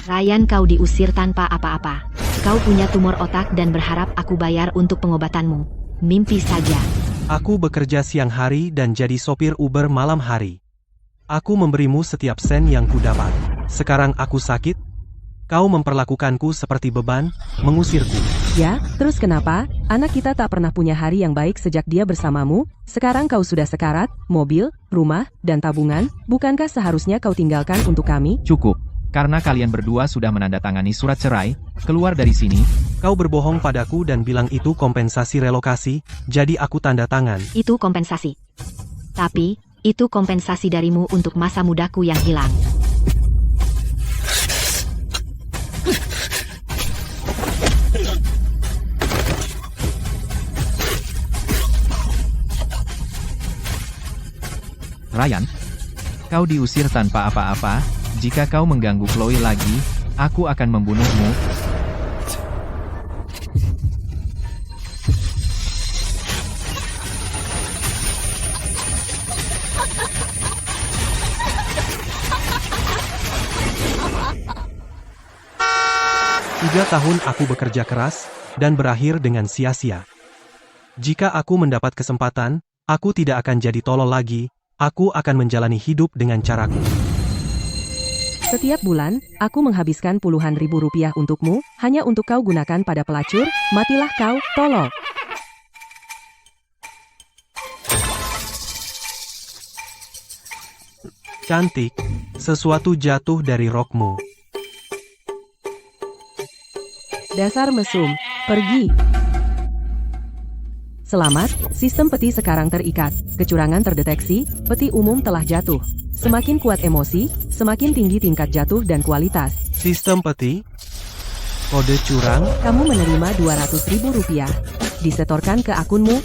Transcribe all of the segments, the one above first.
Ryan, kau diusir tanpa apa-apa. Kau punya tumor otak dan berharap aku bayar untuk pengobatanmu. Mimpi saja. Aku bekerja siang hari dan jadi sopir Uber malam hari. Aku memberimu setiap sen yang kudapat. Sekarang aku sakit. Kau memperlakukanku seperti beban, mengusirku. Ya, terus kenapa? Anak kita tak pernah punya hari yang baik sejak dia bersamamu. Sekarang kau sudah sekarat, mobil, rumah, dan tabungan. Bukankah seharusnya kau tinggalkan untuk kami? Cukup. Karena kalian berdua sudah menandatangani surat cerai, keluar dari sini. Kau berbohong padaku dan bilang itu kompensasi relokasi, jadi aku tanda tangan. Itu kompensasi. Tapi, itu kompensasi darimu untuk masa mudaku yang hilang. Ryan, kau diusir tanpa apa-apa. Jika kau mengganggu Chloe lagi, aku akan membunuhmu. Tiga tahun aku bekerja keras, dan berakhir dengan sia-sia. Jika aku mendapat kesempatan, aku tidak akan jadi tolol lagi, aku akan menjalani hidup dengan caraku. Setiap bulan, aku menghabiskan puluhan ribu rupiah untukmu, hanya untuk kau gunakan pada pelacur. Matilah kau, tolol. Cantik, sesuatu jatuh dari rokmu. Dasar mesum, pergi. Selamat, sistem peti sekarang terikat. Kecurangan terdeteksi, peti umum telah jatuh. Semakin kuat emosi, semakin tinggi tingkat jatuh dan kualitas. Sistem peti? Kode curang? Kamu menerima 200 ribu rupiah. Disetorkan ke akunmu.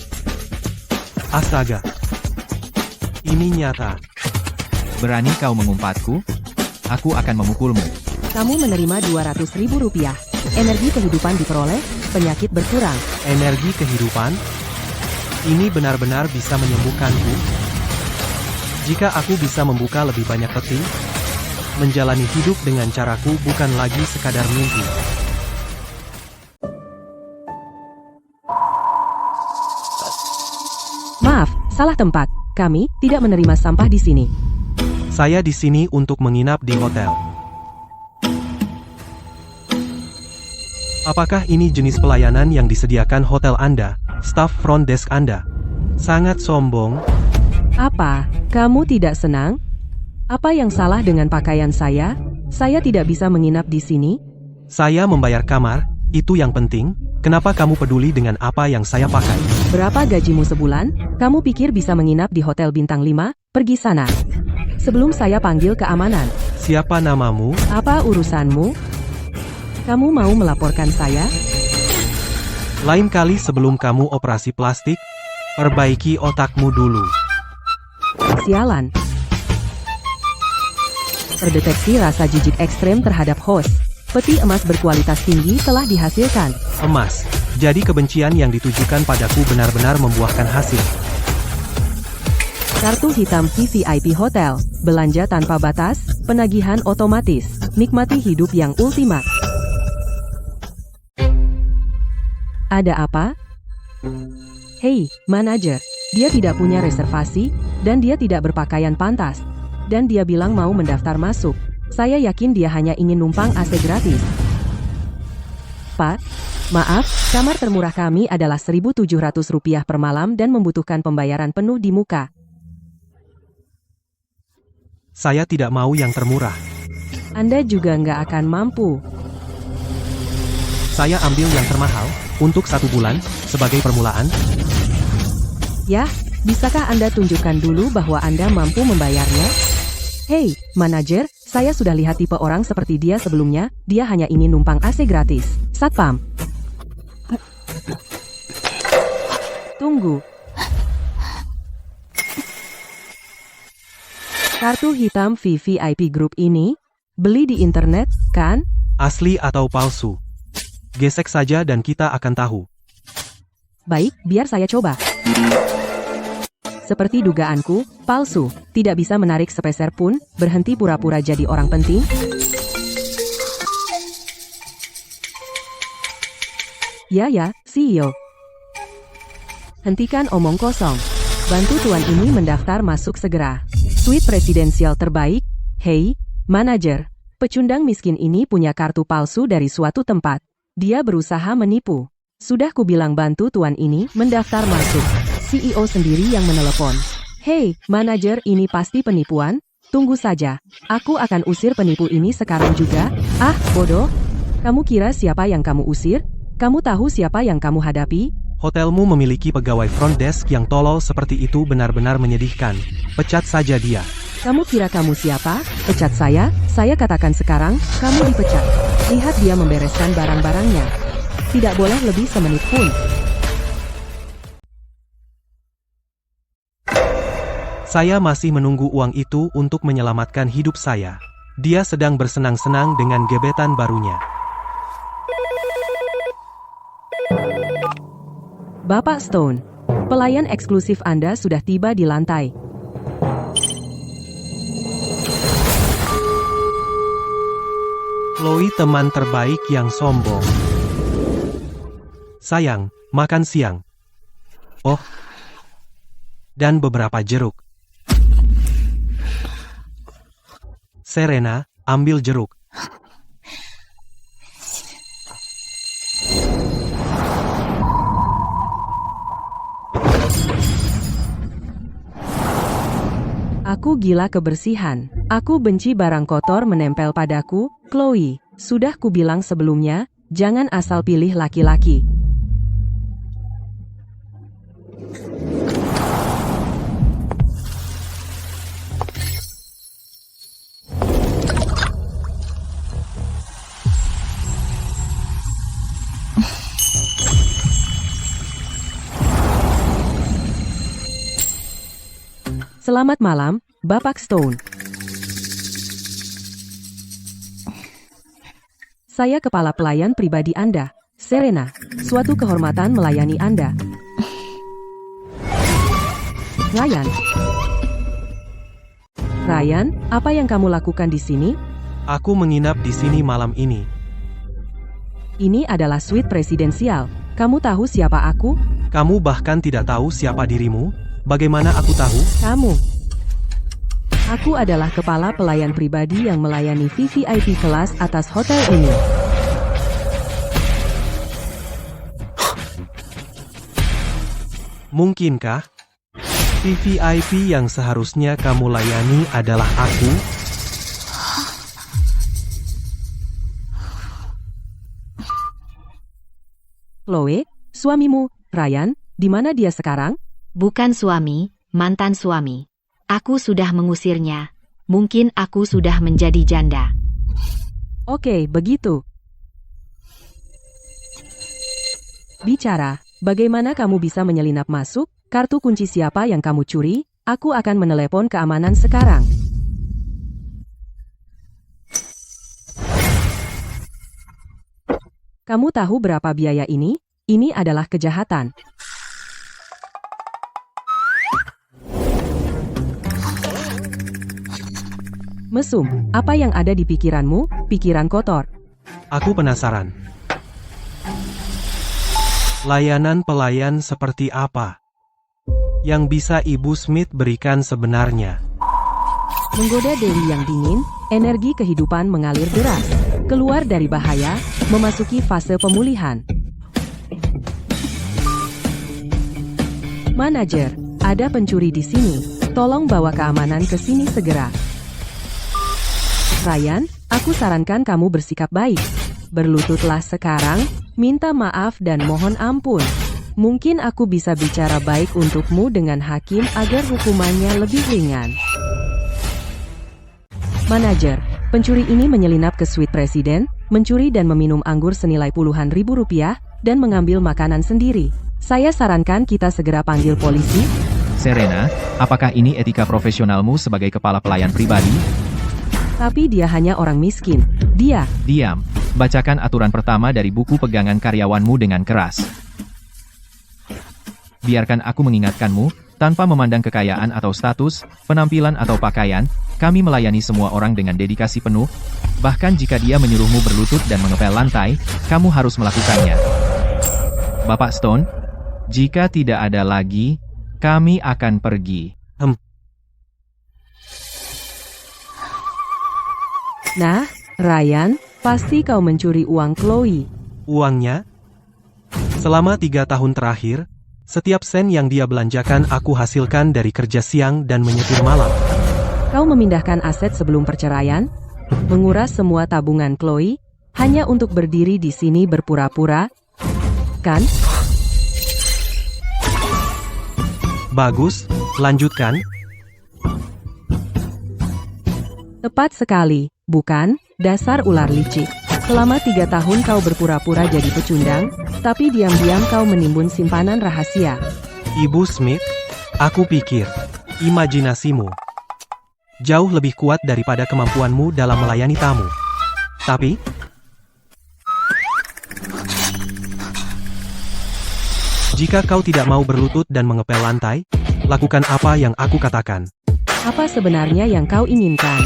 Astaga. Ini nyata. Berani kau mengumpatku? Aku akan memukulmu. Kamu menerima 200 ribu rupiah. Energi kehidupan diperoleh, penyakit berkurang. Energi kehidupan? Ini benar-benar bisa menyembuhkanku? Jika aku bisa membuka lebih banyak peti, menjalani hidup dengan caraku bukan lagi sekadar mimpi. Maaf, salah tempat. Kami tidak menerima sampah di sini. Saya di sini untuk menginap di hotel. Apakah ini jenis pelayanan yang disediakan hotel Anda, staf front desk Anda? Sangat sombong. Apa? Kamu tidak senang? Apa yang salah dengan pakaian saya? Saya tidak bisa menginap di sini. Saya membayar kamar, itu yang penting. Kenapa kamu peduli dengan apa yang saya pakai? Berapa gajimu sebulan? Kamu pikir bisa menginap di hotel bintang 5? Pergi sana. Sebelum saya panggil keamanan. Siapa namamu? Apa urusanmu? Kamu mau melaporkan saya? Lain kali sebelum kamu operasi plastik, perbaiki otakmu dulu. Sialan. Terdeteksi rasa jijik ekstrem terhadap host. Peti emas berkualitas tinggi telah dihasilkan. Emas. Jadi kebencian yang ditujukan padaku benar-benar membuahkan hasil. Kartu hitam VVIP Hotel. Belanja tanpa batas, penagihan otomatis. Nikmati hidup yang ultimat. Ada apa? Hei, manajer. Dia tidak punya reservasi, dan dia tidak berpakaian pantas. Dan dia bilang mau mendaftar masuk. Saya yakin dia hanya ingin numpang AC gratis. Pak, maaf, kamar termurah kami adalah Rp1.700 per malam dan membutuhkan pembayaran penuh di muka. Saya tidak mau yang termurah. Anda juga nggak akan mampu. Saya ambil yang termahal, untuk 1 bulan, sebagai permulaan. Ya, bisakah Anda tunjukkan dulu bahwa Anda mampu membayarnya? Hei, manajer, saya sudah lihat tipe orang seperti dia sebelumnya, dia hanya ingin numpang AC gratis. Satpam. Tunggu. Kartu hitam VVIP Group ini, beli di internet, kan? Asli atau palsu? Gesek saja dan kita akan tahu. Baik, biar saya coba. Seperti dugaanku, palsu, tidak bisa menarik sepeser pun, berhenti pura-pura jadi orang penting. Ya, CEO. Hentikan omong kosong. Bantu tuan ini mendaftar masuk segera. Suite presidensial terbaik. Hei, manajer. Pecundang miskin ini punya kartu palsu dari suatu tempat. Dia berusaha menipu. Sudah kubilang bantu tuan ini mendaftar masuk. CEO sendiri yang menelepon. Hei, manajer, ini pasti penipuan? Tunggu saja. Aku akan usir penipu ini sekarang juga. Ah, bodoh. Kamu kira siapa yang kamu usir? Kamu tahu siapa yang kamu hadapi? Hotelmu memiliki pegawai front desk yang tolol seperti itu benar-benar menyedihkan. Pecat saja dia. Kamu kira kamu siapa? Pecat saya katakan sekarang, kamu dipecat. Lihat dia membereskan barang-barangnya. Tidak boleh lebih semenit pun. Saya masih menunggu uang itu untuk menyelamatkan hidup saya. Dia sedang bersenang-senang dengan gebetan barunya. Bapak Stone, pelayan eksklusif Anda sudah tiba di lantai. Chloe, teman terbaik yang sombong. Sayang, makan siang. Oh, dan beberapa jeruk. Serena, ambil jeruk. Aku gila kebersihan. Aku benci barang kotor menempel padaku. Chloe, sudah kubilang sebelumnya, jangan asal pilih laki-laki. Selamat malam, Bapak Stone. Saya kepala pelayan pribadi Anda, Serena. Suatu kehormatan melayani Anda. Ryan, apa yang kamu lakukan di sini? Aku menginap di sini malam ini. Ini adalah suite presidensial. Kamu tahu siapa aku? Kamu bahkan tidak tahu siapa dirimu? Bagaimana aku tahu? Kamu. Aku adalah kepala pelayan pribadi yang melayani VVIP kelas atas hotel ini. Mungkinkah? VVIP yang seharusnya kamu layani adalah aku? Chloe, suamimu, Ryan, di mana dia sekarang? Bukan suami, mantan suami. Aku sudah mengusirnya. Mungkin aku sudah menjadi janda. Oke, begitu. Bicara, bagaimana kamu bisa menyelinap masuk? Kartu kunci siapa yang kamu curi? Aku akan menelepon keamanan sekarang. Kamu tahu berapa biaya ini? Ini adalah kejahatan. Mesum, apa yang ada di pikiranmu? Pikiran kotor. Aku penasaran. Layanan pelayan seperti apa yang bisa Ibu Smith berikan sebenarnya? Menggoda Dewi yang dingin, energi kehidupan mengalir deras. Keluar dari bahaya, memasuki fase pemulihan. Manajer, ada pencuri di sini. Tolong bawa keamanan ke sini segera. Ryan, aku sarankan kamu bersikap baik. Berlututlah sekarang, minta maaf dan mohon ampun. Mungkin aku bisa bicara baik untukmu dengan hakim agar hukumannya lebih ringan. Manajer, pencuri ini menyelinap ke suite presiden, mencuri dan meminum anggur senilai puluhan ribu rupiah, dan mengambil makanan sendiri. Saya sarankan kita segera panggil polisi. Serena, apakah ini etika profesionalmu sebagai kepala pelayan pribadi? Tapi dia hanya orang miskin. Dia. Diam. Bacakan aturan pertama dari buku pegangan karyawanmu dengan keras. Biarkan aku mengingatkanmu, Tanpa memandang kekayaan atau status, penampilan atau pakaian, kami melayani semua orang dengan dedikasi penuh. Bahkan jika dia menyuruhmu berlutut dan mengepel lantai, kamu harus melakukannya. Bapak Stone, jika tidak ada lagi, kami akan pergi. Nah, Ryan, pasti kau mencuri uang Chloe. Uangnya? Selama 3 tahun terakhir, setiap sen yang dia belanjakan aku hasilkan dari kerja siang dan menyetir malam. Kau memindahkan aset sebelum perceraian, menguras semua tabungan Chloe, hanya untuk berdiri di sini berpura-pura, kan? Bagus, lanjutkan. Tepat sekali, bukan? Dasar ular licik. Selama 3 tahun kau berpura-pura jadi pecundang, tapi diam-diam kau menimbun simpanan rahasia. Ibu Smith, aku pikir, imajinasimu jauh lebih kuat daripada kemampuanmu dalam melayani tamu. Tapi, jika kau tidak mau berlutut dan mengepel lantai, lakukan apa yang aku katakan. Apa sebenarnya yang kau inginkan?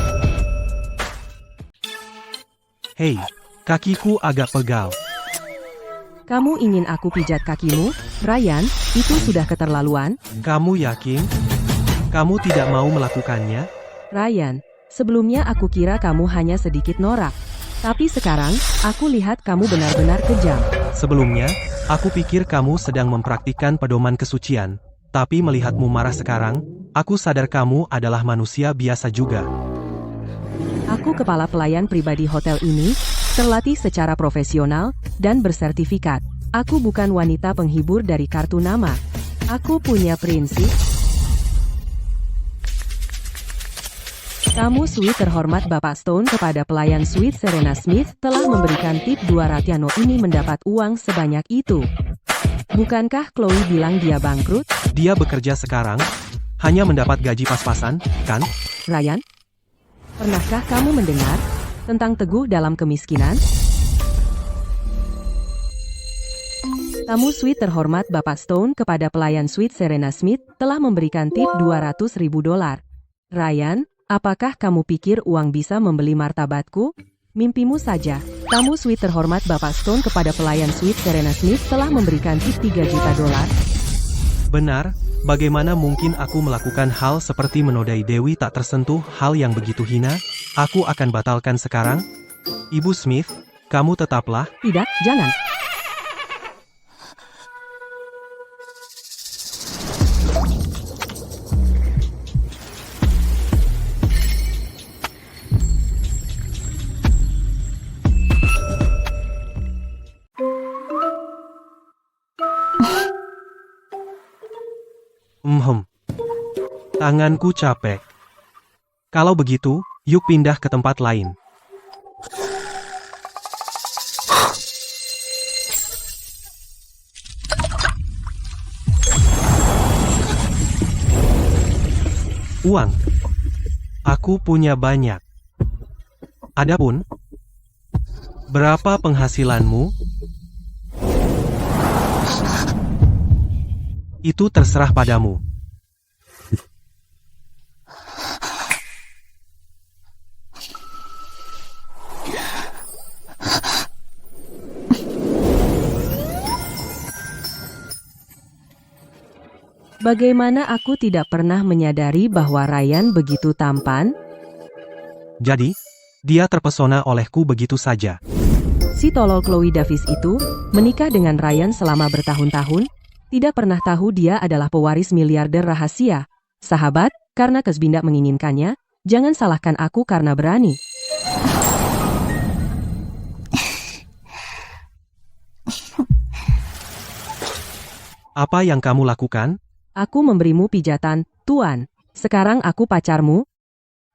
Hei, kakiku agak pegal. Kamu ingin aku pijat kakimu? Ryan, itu sudah keterlaluan. Kamu yakin? Kamu tidak mau melakukannya? Ryan, sebelumnya aku kira kamu hanya sedikit norak. Tapi sekarang, aku lihat kamu benar-benar kejam. Sebelumnya, aku pikir kamu sedang mempraktikkan pedoman kesucian. Tapi melihatmu marah sekarang, aku sadar kamu adalah manusia biasa juga. Aku kepala pelayan pribadi hotel ini, terlatih secara profesional, dan bersertifikat. Aku bukan wanita penghibur dari kartu nama. Aku punya prinsip. Tamu suite terhormat Bapak Stone kepada pelayan suite Serena Smith telah memberikan tip 200. ini mendapat uang sebanyak itu. Bukankah Chloe bilang dia bangkrut? Dia bekerja sekarang, hanya mendapat gaji pas-pasan, kan? Ryan? Pernahkah kamu mendengar tentang teguh dalam kemiskinan? Tamu suite terhormat Bapak Stone kepada pelayan suite Serena Smith telah memberikan tip $200.000. Ryan, apakah kamu pikir uang bisa membeli martabatku? Mimpimu saja. Tamu suite terhormat Bapak Stone kepada pelayan suite Serena Smith telah memberikan tip $3 juta. Benar, bagaimana mungkin aku melakukan hal seperti menodai Dewi tak tersentuh, hal yang begitu hina? Aku akan batalkan sekarang. Ibu Smith, kamu tetaplah. Tidak, jangan. Tanganku capek. Kalau begitu, yuk pindah ke tempat lain. Uang. Aku punya banyak. Adapun, berapa penghasilanmu? Itu terserah padamu. Bagaimana aku tidak pernah menyadari bahwa Ryan begitu tampan? Jadi, dia terpesona olehku begitu saja. Si tolol Chloe Davis itu menikah dengan Ryan selama bertahun-tahun, tidak pernah tahu dia adalah pewaris miliarder rahasia. Sahabat, karena Kesbindak menginginkannya, jangan salahkan aku karena berani. Apa yang kamu lakukan? Aku memberimu pijatan, Tuan. Sekarang aku pacarmu.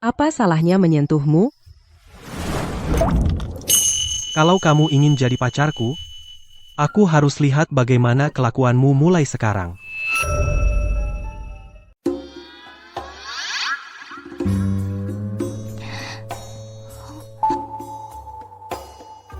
Apa salahnya menyentuhmu? Kalau kamu ingin jadi pacarku, aku harus lihat bagaimana kelakuanmu mulai sekarang.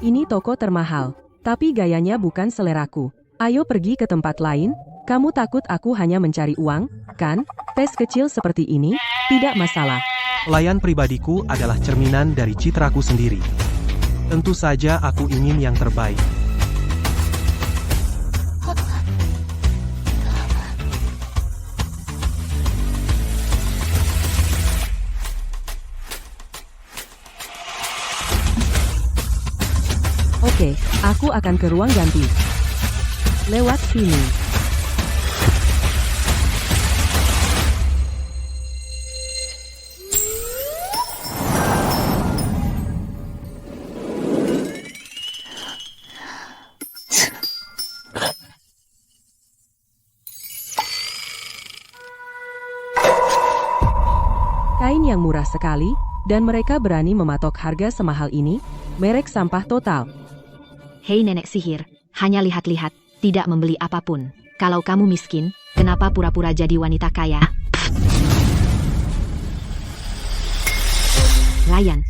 Ini toko termahal, tapi gayanya bukan seleraku. Ayo pergi ke tempat lain. Kamu takut aku hanya mencari uang, kan? Tes kecil seperti ini, tidak masalah. Pelayan pribadiku adalah cerminan dari citraku sendiri. Tentu saja aku ingin yang terbaik. Oke, aku akan ke ruang ganti. Lewat sini. Kain yang murah sekali, dan mereka berani mematok harga semahal ini, merek sampah total. Hei nenek sihir, hanya lihat-lihat, tidak membeli apapun. Kalau kamu miskin, kenapa pura-pura jadi wanita kaya? Ryan,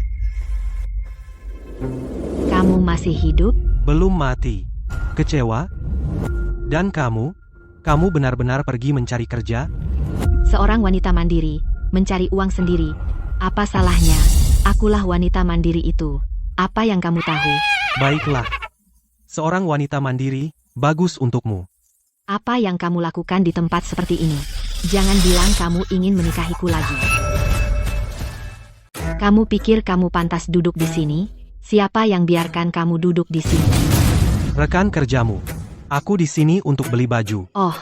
kamu masih hidup? Belum mati. Kecewa? Dan kamu benar-benar pergi mencari kerja? Seorang wanita mandiri, mencari uang sendiri. Apa salahnya? Akulah wanita mandiri itu. Apa yang kamu tahu? Baiklah. Seorang wanita mandiri, bagus untukmu. Apa yang kamu lakukan di tempat seperti ini? Jangan bilang kamu ingin menikahiku lagi. Kamu pikir kamu pantas duduk di sini? Siapa yang biarkan kamu duduk di sini? Rekan kerjamu. Aku di sini untuk beli baju. Oh,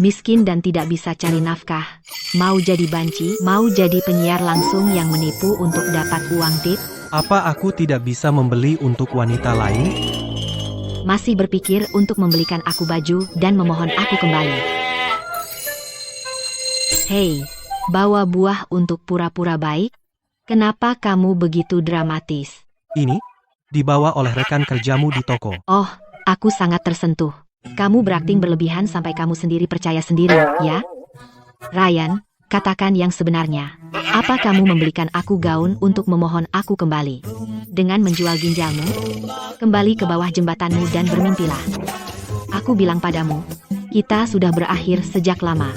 miskin dan tidak bisa cari nafkah. Mau jadi banci? Mau jadi penyiar langsung yang menipu untuk dapat uang tip? Apa aku tidak bisa membeli untuk wanita lain? Masih berpikir untuk membelikan aku baju dan memohon aku kembali. Hei, bawa buah untuk pura-pura baik? Kenapa kamu begitu dramatis? Ini dibawa oleh rekan kerjamu di toko. Oh, aku sangat tersentuh. Kamu berakting berlebihan sampai kamu sendiri percaya sendiri, ya? Ryan, katakan yang sebenarnya. Apa kamu membelikan aku gaun untuk memohon aku kembali? Dengan menjual ginjalmu? Kembali ke bawah jembatanmu dan bermimpilah. Aku bilang padamu, kita sudah berakhir sejak lama.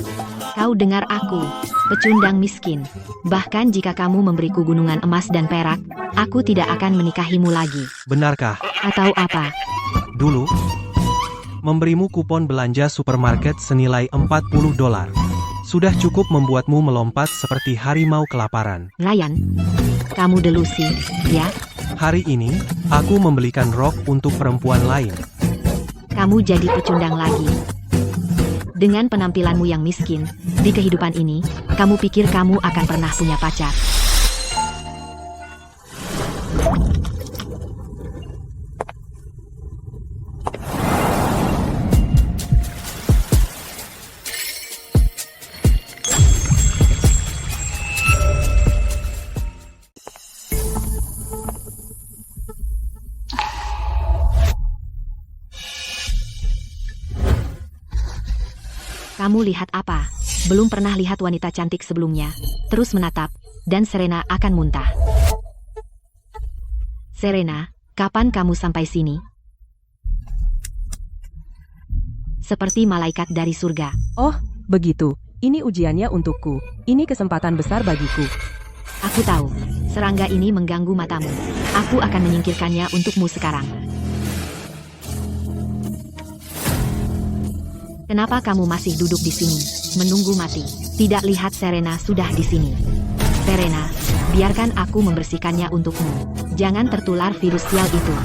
Kau dengar aku, pecundang miskin. Bahkan jika kamu memberiku gunungan emas dan perak, aku tidak akan menikahimu lagi. Benarkah? Atau apa? Dulu, memberimu kupon belanja supermarket senilai $40. Sudah cukup membuatmu melompat seperti harimau kelaparan. Ryan, kamu delusi, ya? Hari ini, aku membelikan rok untuk perempuan lain. Kamu jadi pecundang lagi. Dengan penampilanmu yang miskin, di kehidupan ini, kamu pikir kamu akan pernah punya pacar. Kamu lihat apa? Belum pernah lihat wanita cantik sebelumnya. Terus menatap, dan Serena akan muntah. Serena, kapan kamu sampai sini? Seperti malaikat dari surga. Oh, begitu. Ini ujiannya untukku. Ini kesempatan besar bagiku. Aku tahu, serangga ini mengganggu matamu. Aku akan menyingkirkannya untukmu sekarang. Kenapa kamu masih duduk di sini, menunggu mati? Tidak lihat Serena sudah di sini. Serena, biarkan aku membersihkannya untukmu. Jangan tertular virus sial itu.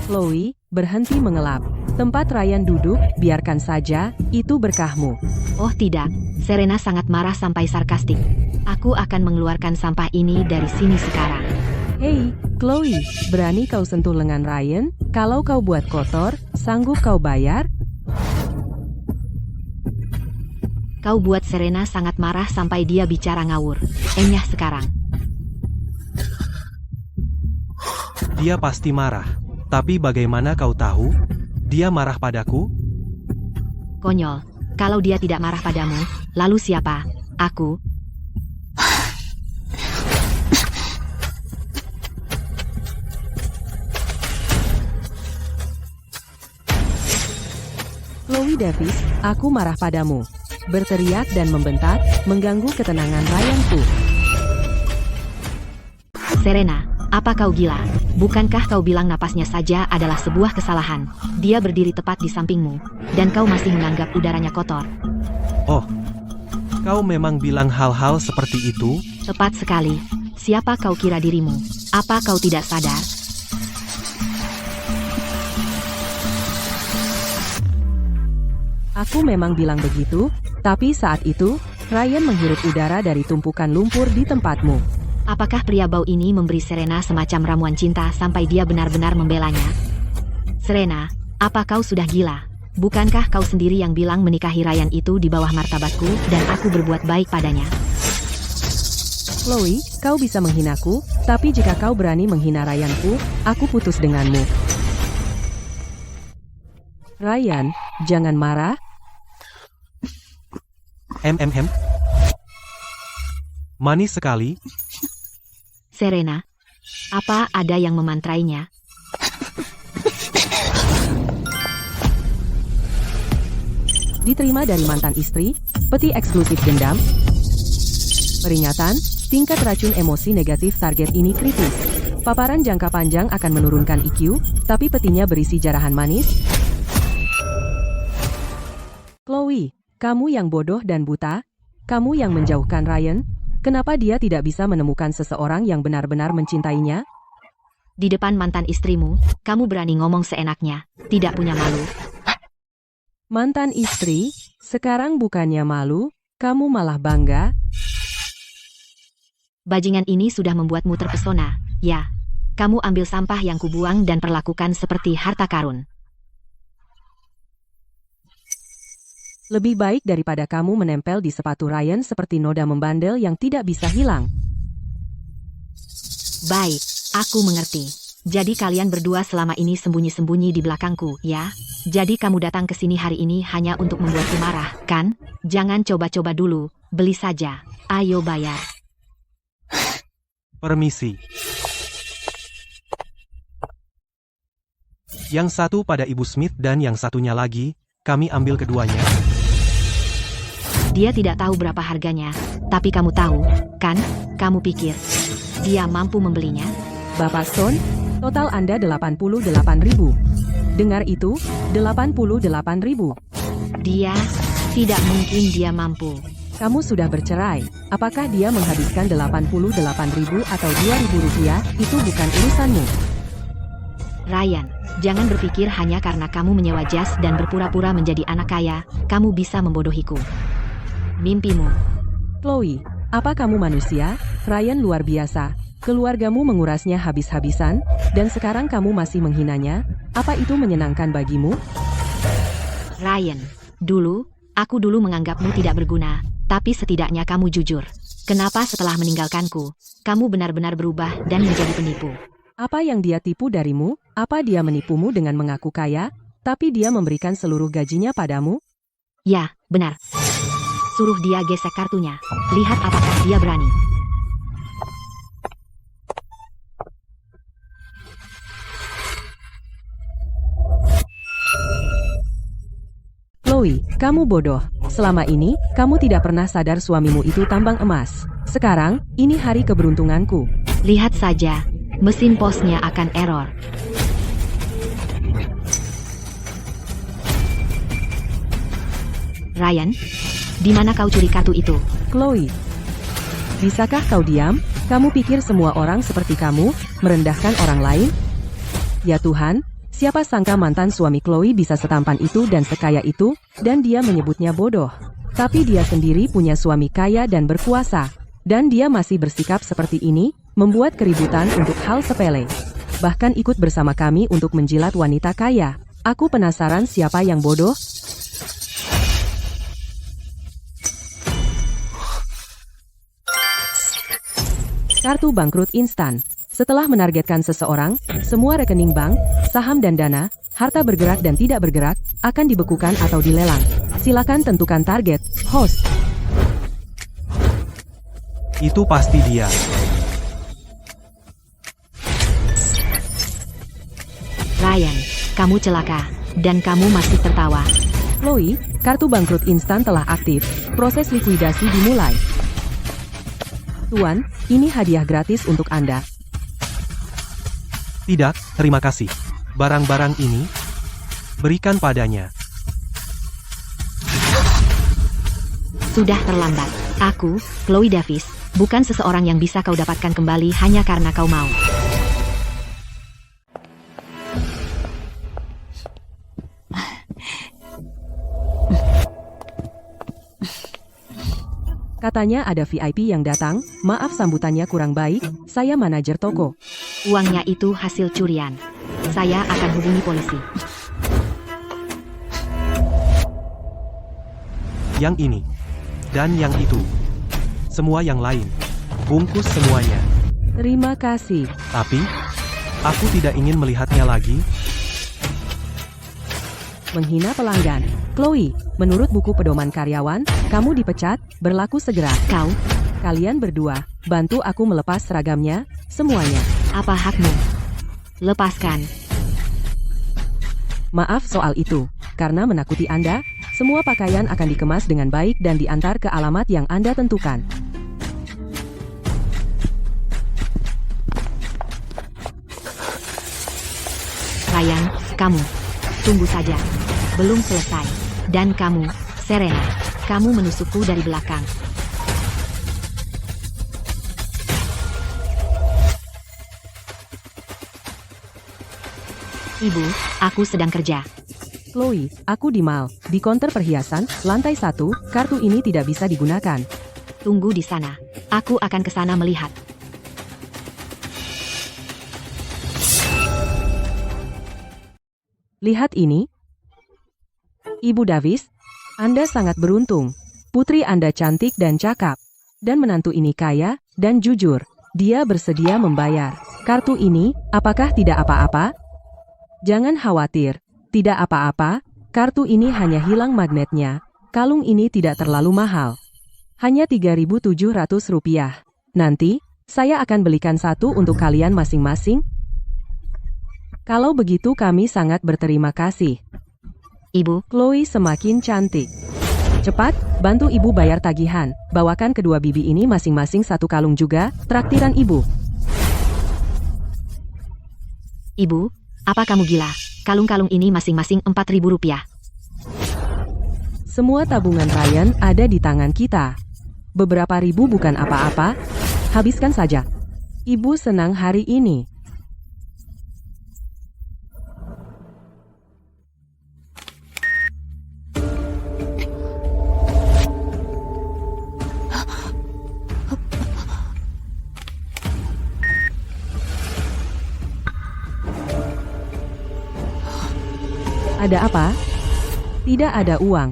Chloe, berhenti mengelap. Tempat Ryan duduk, biarkan saja, itu berkahmu. Oh tidak, Serena sangat marah sampai sarkastik. Aku akan mengeluarkan sampah ini dari sini sekarang. Hei, Chloe, berani kau sentuh lengan Ryan? Kalau kau buat kotor, sanggup kau bayar? Kau buat Serena sangat marah sampai dia bicara ngawur. Enyah sekarang. Dia pasti marah. Tapi bagaimana kau tahu? Dia marah padaku? Konyol. Kalau dia tidak marah padamu, lalu siapa? Aku. Chloe Chloe Davis, aku marah padamu. Berteriak dan membentak, mengganggu ketenangan Ryanku. Serena, apa kau gila? Bukankah kau bilang napasnya saja adalah sebuah kesalahan? Dia berdiri tepat di sampingmu, dan kau masih menganggap udaranya kotor. Oh, kau memang bilang hal-hal seperti itu? Tepat sekali. Siapa kau kira dirimu? Apa kau tidak sadar? Aku memang bilang begitu, tapi saat itu, Ryan menghirup udara dari tumpukan lumpur di tempatmu. Apakah pria bau ini memberi Serena semacam ramuan cinta sampai dia benar-benar membelanya? Serena, apa kau sudah gila? Bukankah kau sendiri yang bilang menikahi Ryan itu di bawah martabatku dan aku berbuat baik padanya? Chloe, kau bisa menghinaku, tapi jika kau berani menghina Ryanku, aku putus denganmu. Ryan, jangan marah. Manis sekali. Serena, apa ada yang memantrainya? Diterima dari mantan istri, peti eksklusif dendam. Peringatan, tingkat racun emosi negatif target ini kritis. Paparan jangka panjang akan menurunkan IQ, tapi petinya berisi jarahan manis. Chloe, kamu yang bodoh dan buta, kamu yang menjauhkan Ryan, kenapa dia tidak bisa menemukan seseorang yang benar-benar mencintainya? Di depan mantan istrimu, kamu berani ngomong seenaknya, tidak punya malu. Mantan istri, sekarang bukannya malu, kamu malah bangga. Bajingan ini sudah membuatmu terpesona, ya. Kamu ambil sampah yang kubuang dan perlakukan seperti harta karun. Lebih baik daripada kamu menempel di sepatu Ryan seperti noda membandel yang tidak bisa hilang. Baik, aku mengerti. Jadi kalian berdua selama ini sembunyi-sembunyi di belakangku, ya? Jadi kamu datang ke sini hari ini hanya untuk membuatku marah, kan? Jangan coba-coba dulu, beli saja. Ayo bayar. Permisi. Yang satu pada Ibu Smith dan yang satunya lagi, kami ambil keduanya. Dia tidak tahu berapa harganya, tapi kamu tahu, kan? Kamu pikir dia mampu membelinya? Bapak Stone, total Anda 88.000. Dengar itu, 88.000. Dia, tidak mungkin dia mampu. Kamu sudah bercerai, apakah dia menghabiskan 88.000 atau 2.000 rupiah, itu bukan urusanmu. Ryan, jangan berpikir hanya karena kamu menyewa jas dan berpura-pura menjadi anak kaya, kamu bisa membodohiku. Mimpimu. Chloe, apa kamu manusia? Ryan luar biasa. Keluargamu mengurasnya habis-habisan, dan sekarang kamu masih menghinanya? Apa itu menyenangkan bagimu? Ryan, aku dulu menganggapmu tidak berguna, tapi setidaknya kamu jujur. Kenapa setelah meninggalkanku, kamu benar-benar berubah dan menjadi penipu? Apa yang dia tipu darimu? Apa dia menipumu dengan mengaku kaya, tapi dia memberikan seluruh gajinya padamu? Ya, benar. Suruh dia gesek kartunya. Lihat apakah dia berani. Chloe, kamu bodoh. Selama ini, kamu tidak pernah sadar suamimu itu tambang emas. Sekarang, ini hari keberuntunganku. Lihat saja, mesin posnya akan error. Ryan, di mana kau curi kartu itu? Chloe, bisakah kau diam? Kamu pikir semua orang seperti kamu, merendahkan orang lain? Ya Tuhan, siapa sangka mantan suami Chloe bisa setampan itu dan sekaya itu, dan dia menyebutnya bodoh. Tapi dia sendiri punya suami kaya dan berkuasa. Dan dia masih bersikap seperti ini, membuat keributan untuk hal sepele. Bahkan ikut bersama kami untuk menjilat wanita kaya. Aku penasaran siapa yang bodoh. Kartu bangkrut instan. Setelah menargetkan seseorang, semua rekening bank, saham dan dana, harta bergerak dan tidak bergerak, akan dibekukan atau dilelang. Silakan tentukan target, host. Itu pasti dia. Ryan, kamu celaka, dan kamu masih tertawa. Chloe, kartu bangkrut instan telah aktif. Proses likuidasi dimulai. Tuan, ini hadiah gratis untuk Anda. Tidak, terima kasih. Barang-barang ini, berikan padanya. Sudah terlambat. Aku, Chloe Davis, bukan seseorang yang bisa kau dapatkan kembali hanya karena kau mau. Katanya ada VIP yang datang, maaf sambutannya kurang baik, saya manajer toko. Uangnya itu hasil curian. Saya akan hubungi polisi. Yang ini. Dan yang itu. Semua yang lain. Bungkus semuanya. Terima kasih. Tapi, aku tidak ingin melihatnya lagi. Menghina pelanggan. Chloe, menurut buku pedoman karyawan, kamu dipecat, berlaku segera. Kalian berdua, bantu aku melepas seragamnya, semuanya. Apa hakmu? Lepaskan. Maaf soal itu. Karena menakuti Anda, semua pakaian akan dikemas dengan baik dan diantar ke alamat yang Anda tentukan. Ryan, kamu. Tunggu saja. Belum selesai. Dan kamu, Serena. Kamu menusukku dari belakang. Ibu, aku sedang kerja. Chloe, aku di mall, di konter perhiasan, lantai 1, kartu ini tidak bisa digunakan. Tunggu di sana. Aku akan ke sana melihat. Lihat ini. Ibu Davis, Anda sangat beruntung. Putri Anda cantik dan cakap. Dan menantu ini kaya dan jujur. Dia bersedia membayar. Kartu ini, apakah tidak apa-apa? Jangan khawatir. Tidak apa-apa, kartu ini hanya hilang magnetnya. Kalung ini tidak terlalu mahal. Hanya Rp3.700. Nanti, saya akan belikan satu untuk kalian masing-masing. Kalau begitu kami sangat berterima kasih. Ibu, Chloe semakin cantik. Cepat, bantu ibu bayar tagihan. Bawakan kedua bibi ini masing-masing satu kalung juga, traktiran ibu. Ibu, apa kamu gila? Kalung-kalung ini masing-masing Rp4.000. Semua tabungan Ryan ada di tangan kita. Beberapa ribu bukan apa-apa. Habiskan saja. Ibu senang hari ini. Ada apa? Tidak ada uang.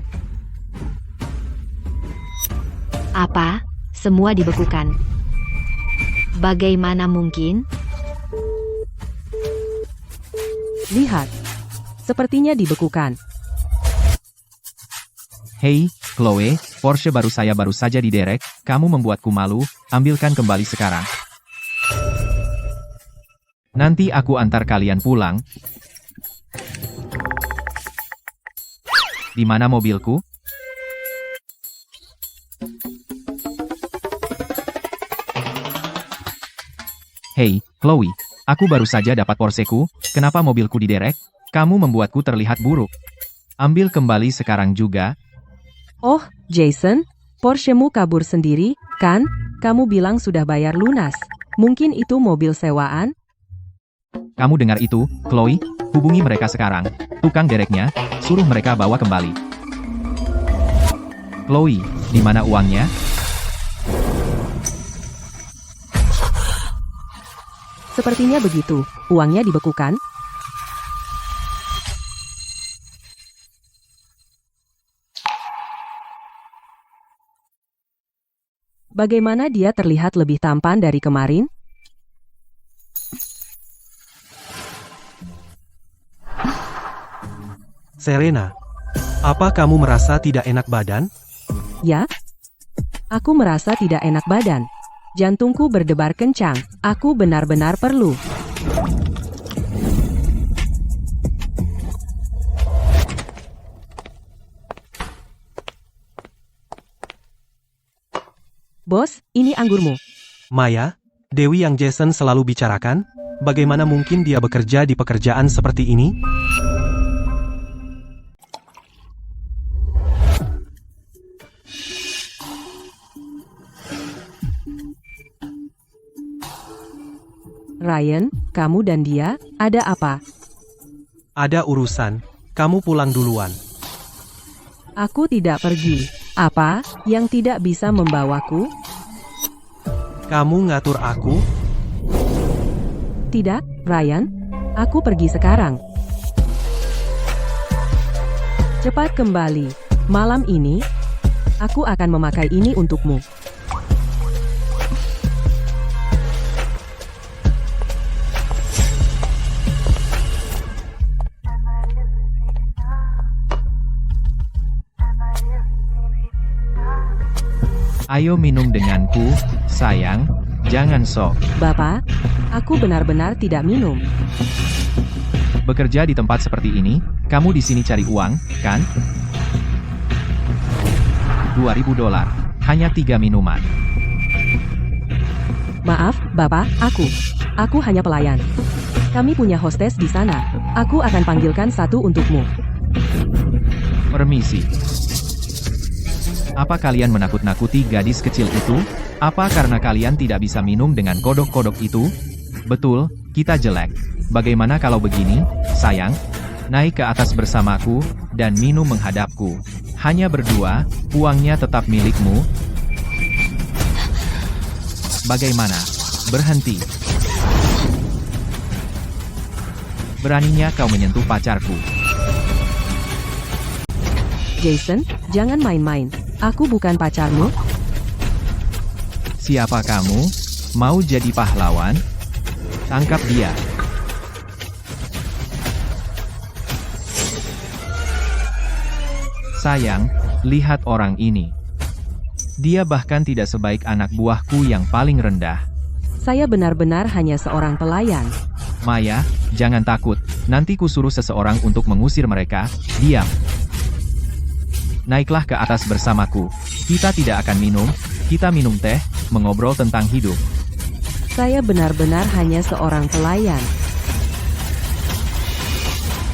Apa? Semua dibekukan. Bagaimana mungkin? Lihat. Sepertinya dibekukan. Hei, Chloe, Porsche saya baru saja diderek, kamu membuatku malu, ambilkan kembali sekarang. Nanti aku antar kalian pulang. Di mana mobilku? Hei, Chloe, aku baru saja dapat Porscheku, kenapa mobilku diderek? Kamu membuatku terlihat buruk. Ambil kembali sekarang juga. Oh, Jason, Porschemu kabur sendiri, kan? Kamu bilang sudah bayar lunas. Mungkin itu mobil sewaan? Kamu dengar itu, Chloe? Hubungi mereka sekarang. Tukang dereknya, suruh mereka bawa kembali. Chloe, di mana uangnya? Sepertinya begitu. Uangnya dibekukan. Bagaimana dia terlihat lebih tampan dari kemarin? Serena, apa kamu merasa tidak enak badan? Ya? Aku merasa tidak enak badan. Jantungku berdebar kencang. Aku benar-benar perlu. Bos, ini anggurmu. Maya, Dewi yang Jason selalu bicarakan, bagaimana mungkin dia bekerja di pekerjaan seperti ini? Ryan, kamu dan dia, ada apa? Ada urusan, kamu pulang duluan. Aku tidak pergi. Apa yang tidak bisa membawaku? Kamu ngatur aku? Tidak, Ryan. Aku pergi sekarang. Cepat kembali. Malam ini, aku akan memakai ini untukmu. Ayo minum denganku, sayang. Jangan sok. Bapak, aku benar-benar tidak minum. Bekerja di tempat seperti ini, kamu di sini cari uang, kan? $2.000. Hanya 3 minuman. Maaf, Bapak, aku hanya pelayan. Kami punya hostes di sana. Aku akan panggilkan satu untukmu. Permisi. Apa kalian menakut-nakuti gadis kecil itu? Apa karena kalian tidak bisa minum dengan kodok-kodok itu? Betul, kita jelek. Bagaimana kalau begini, sayang? Naik ke atas bersamaku, dan minum menghadapku. Hanya berdua, uangnya tetap milikmu. Bagaimana? Berhenti. Beraninya kau menyentuh pacarku. Jason, jangan main-main. Aku bukan pacarmu. Siapa kamu? Mau jadi pahlawan? Tangkap dia. Sayang, lihat orang ini. Dia bahkan tidak sebaik anak buahku yang paling rendah. Saya benar-benar hanya seorang pelayan. Maya, jangan takut. Nanti kusuruh seseorang untuk mengusir mereka. Diam. Naiklah ke atas bersamaku. Kita tidak akan minum, kita minum teh, mengobrol tentang hidup. Saya benar-benar hanya seorang pelayan.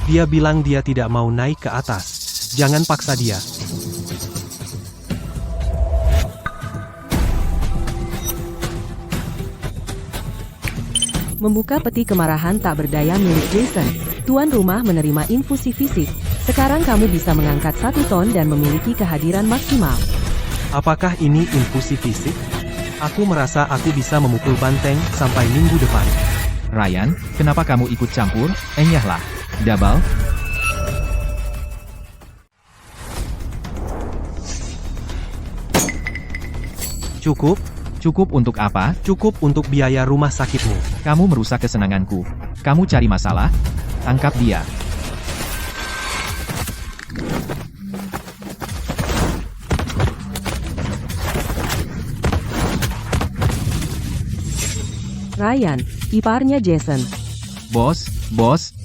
Dia bilang dia tidak mau naik ke atas. Jangan paksa dia. Membuka peti kemarahan tak berdaya milik Jason. Tuan rumah menerima infusi fisik. Sekarang kamu bisa mengangkat 1 ton dan memiliki kehadiran maksimal. Apakah ini infusi fisik? Aku merasa aku bisa memukul banteng sampai minggu depan. Ryan, kenapa kamu ikut campur? Enyahlah. Double. Cukup? Cukup untuk apa? Cukup untuk biaya rumah sakitmu. Kamu merusak kesenanganku. Kamu cari masalah? Tangkap dia. Ryan, iparnya Jason. Bos,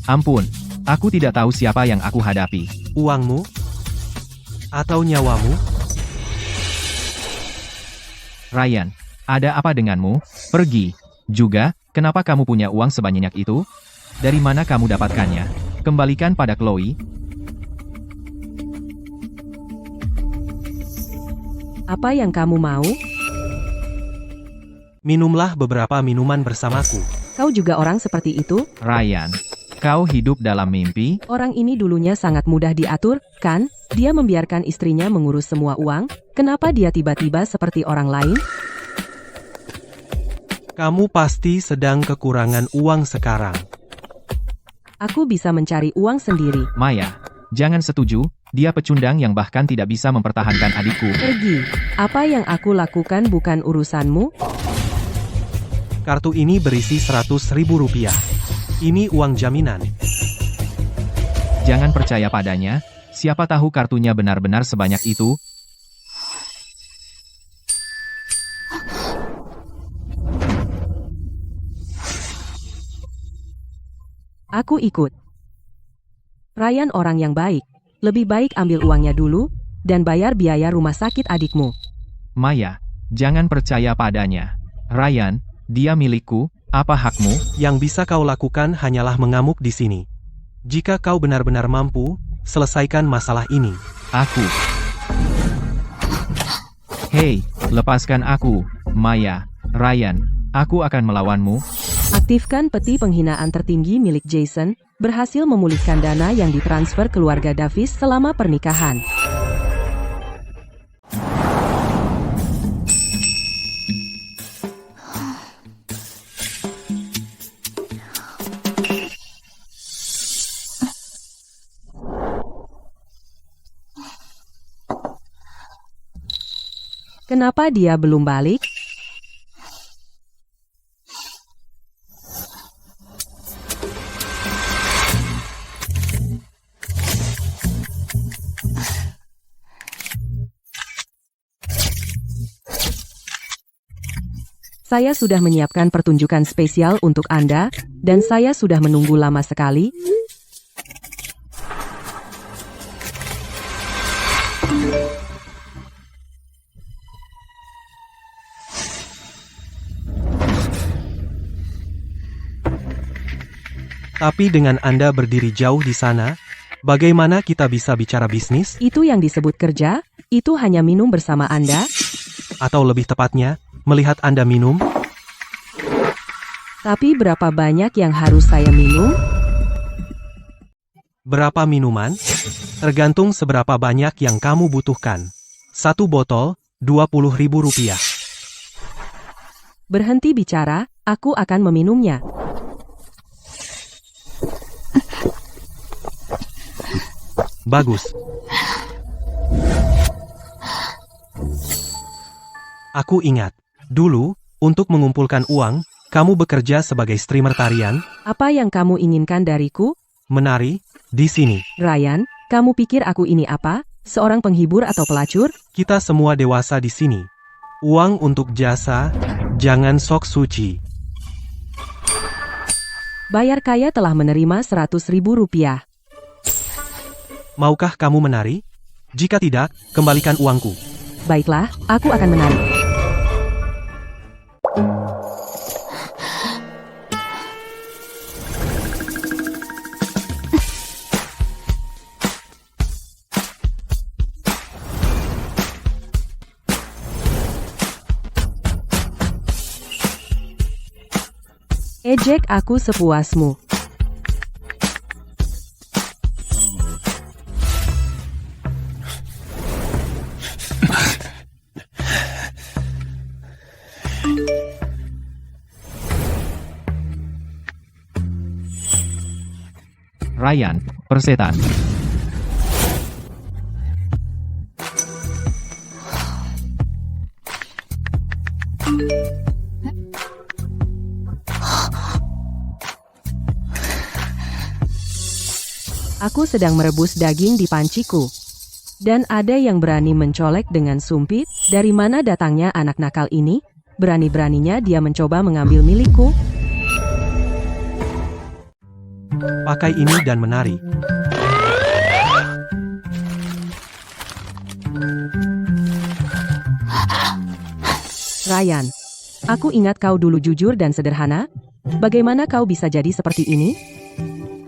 ampun. Aku tidak tahu siapa yang aku hadapi. Uangmu? Atau nyawamu? Ryan, ada apa denganmu? Pergi. Juga, kenapa kamu punya uang sebanyak itu? Dari mana kamu dapatkannya? Kembalikan pada Chloe. Apa yang kamu mau? Minumlah beberapa minuman bersamaku. Kau juga orang seperti itu? Ryan, kau hidup dalam mimpi? Orang ini dulunya sangat mudah diatur, kan? Dia membiarkan istrinya mengurus semua uang. Kenapa dia tiba-tiba seperti orang lain? Kamu pasti sedang kekurangan uang sekarang. Aku bisa mencari uang sendiri. Maya, jangan setuju. Dia pecundang yang bahkan tidak bisa mempertahankan adikku. Pergi. Apa yang aku lakukan bukan urusanmu. Kartu ini berisi Rp100.000. Ini uang jaminan. Jangan percaya padanya. Siapa tahu kartunya benar-benar sebanyak itu. Aku ikut. Ryan orang yang baik. Lebih baik ambil uangnya dulu, dan bayar biaya rumah sakit adikmu. Maya, Jangan percaya padanya. Ryan, dia milikku, apa hakmu? Yang bisa kau lakukan hanyalah mengamuk di sini. Jika kau benar-benar mampu, selesaikan masalah ini. Aku. Hei, lepaskan aku, Maya. Ryan, aku akan melawanmu. Aktifkan peti penghinaan tertinggi milik Jason, berhasil memulihkan dana yang ditransfer keluarga Davis selama pernikahan. Kenapa dia belum balik? Saya sudah menyiapkan pertunjukan spesial untuk Anda, dan saya sudah menunggu lama sekali. Tapi dengan Anda berdiri jauh di sana, bagaimana kita bisa bicara bisnis? Itu yang disebut kerja, itu hanya minum bersama Anda. Atau lebih tepatnya, melihat Anda minum? Tapi berapa banyak yang harus saya minum? Berapa minuman? Tergantung seberapa banyak yang kamu butuhkan. 1 botol, Rp20.000. Berhenti bicara, aku akan meminumnya. Bagus. Aku ingat, dulu, untuk mengumpulkan uang, kamu bekerja sebagai streamer tarian, Apa yang kamu inginkan dariku? menari, di sini. Ryan, kamu pikir aku ini apa? Seorang penghibur atau pelacur? Kita semua dewasa di sini. Uang untuk jasa, jangan sok suci. Bayar kaya telah menerima Rp100.000. Maukah kamu menari? Jika tidak, kembalikan uangku. Baiklah, aku akan menari. Ejek aku sepuasmu. Ryan, persetan. Aku sedang merebus daging di panciku. Dan ada yang berani mencolek dengan sumpit. Dari mana datangnya anak nakal ini? Berani-beraninya dia mencoba mengambil milikku. Pakai ini dan menari. Ryan, aku ingat kau dulu jujur dan sederhana. Bagaimana kau bisa jadi seperti ini?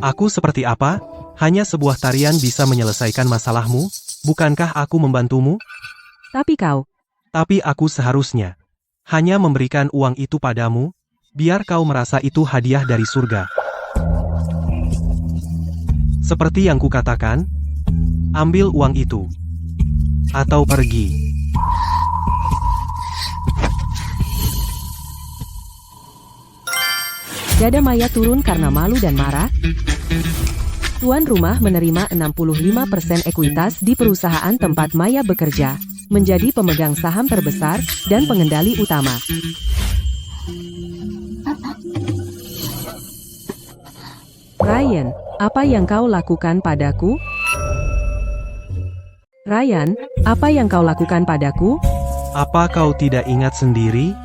Aku seperti apa? Hanya sebuah tarian bisa menyelesaikan masalahmu? Bukankah aku membantumu? Tapi aku seharusnya hanya memberikan uang itu padamu, biar kau merasa itu hadiah dari surga. Seperti yang kukatakan, ambil uang itu. Atau pergi. dada Maya turun karena malu dan marah. Tuan rumah menerima 65% ekuitas di perusahaan tempat Maya bekerja, menjadi pemegang saham terbesar dan pengendali utama. Ryan, apa yang kau lakukan padaku? Ryan, apa yang kau lakukan padaku? Apa kau tidak ingat sendiri?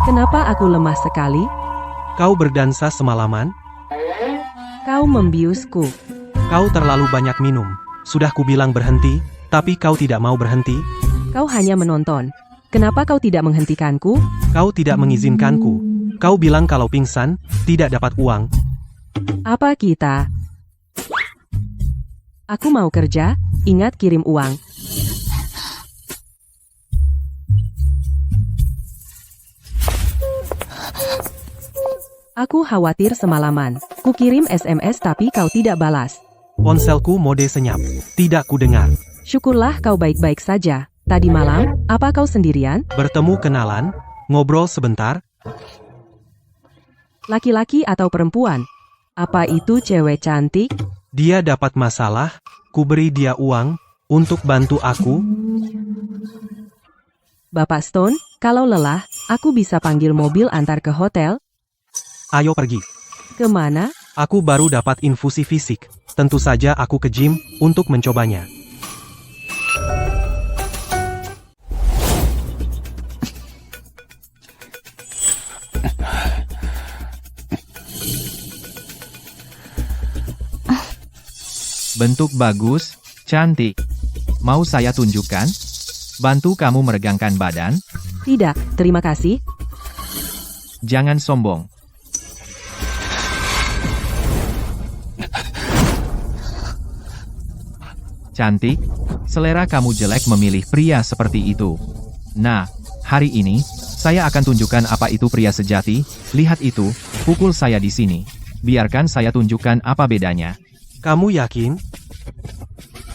Kenapa aku lemah sekali? Kau berdansa semalaman? Kau membiusku. Kau terlalu banyak minum. Sudah kubilang berhenti, tapi kau tidak mau berhenti. Kau hanya menonton. Kenapa kau tidak menghentikanku? Kau tidak mengizinkanku. Kau bilang kalau pingsan, tidak dapat uang. Apa kita? Aku mau kerja, ingat kirim uang. Aku khawatir semalaman. Ku kirim SMS tapi kau tidak balas. Ponselku mode senyap. Tidak kudengar. Syukurlah kau baik-baik saja. Tadi malam, apa kau sendirian? Bertemu kenalan, ngobrol sebentar. Laki-laki atau perempuan? Apa itu cewek cantik? Dia dapat masalah, ku beri dia uang, untuk bantu aku. Bapak Stone, kalau lelah, aku bisa panggil mobil antar ke hotel. Ayo pergi. Kemana? Aku baru dapat infusi fisik. Tentu saja aku ke gym, untuk mencobanya. Bentuk bagus, cantik. Mau saya tunjukkan? Bantu kamu meregangkan badan? Tidak, terima kasih. Jangan sombong. Cantik, selera kamu jelek memilih pria seperti itu. Nah, hari ini, saya akan tunjukkan apa itu pria sejati. Lihat itu, pukul saya di sini. Biarkan saya tunjukkan apa bedanya. Kamu yakin?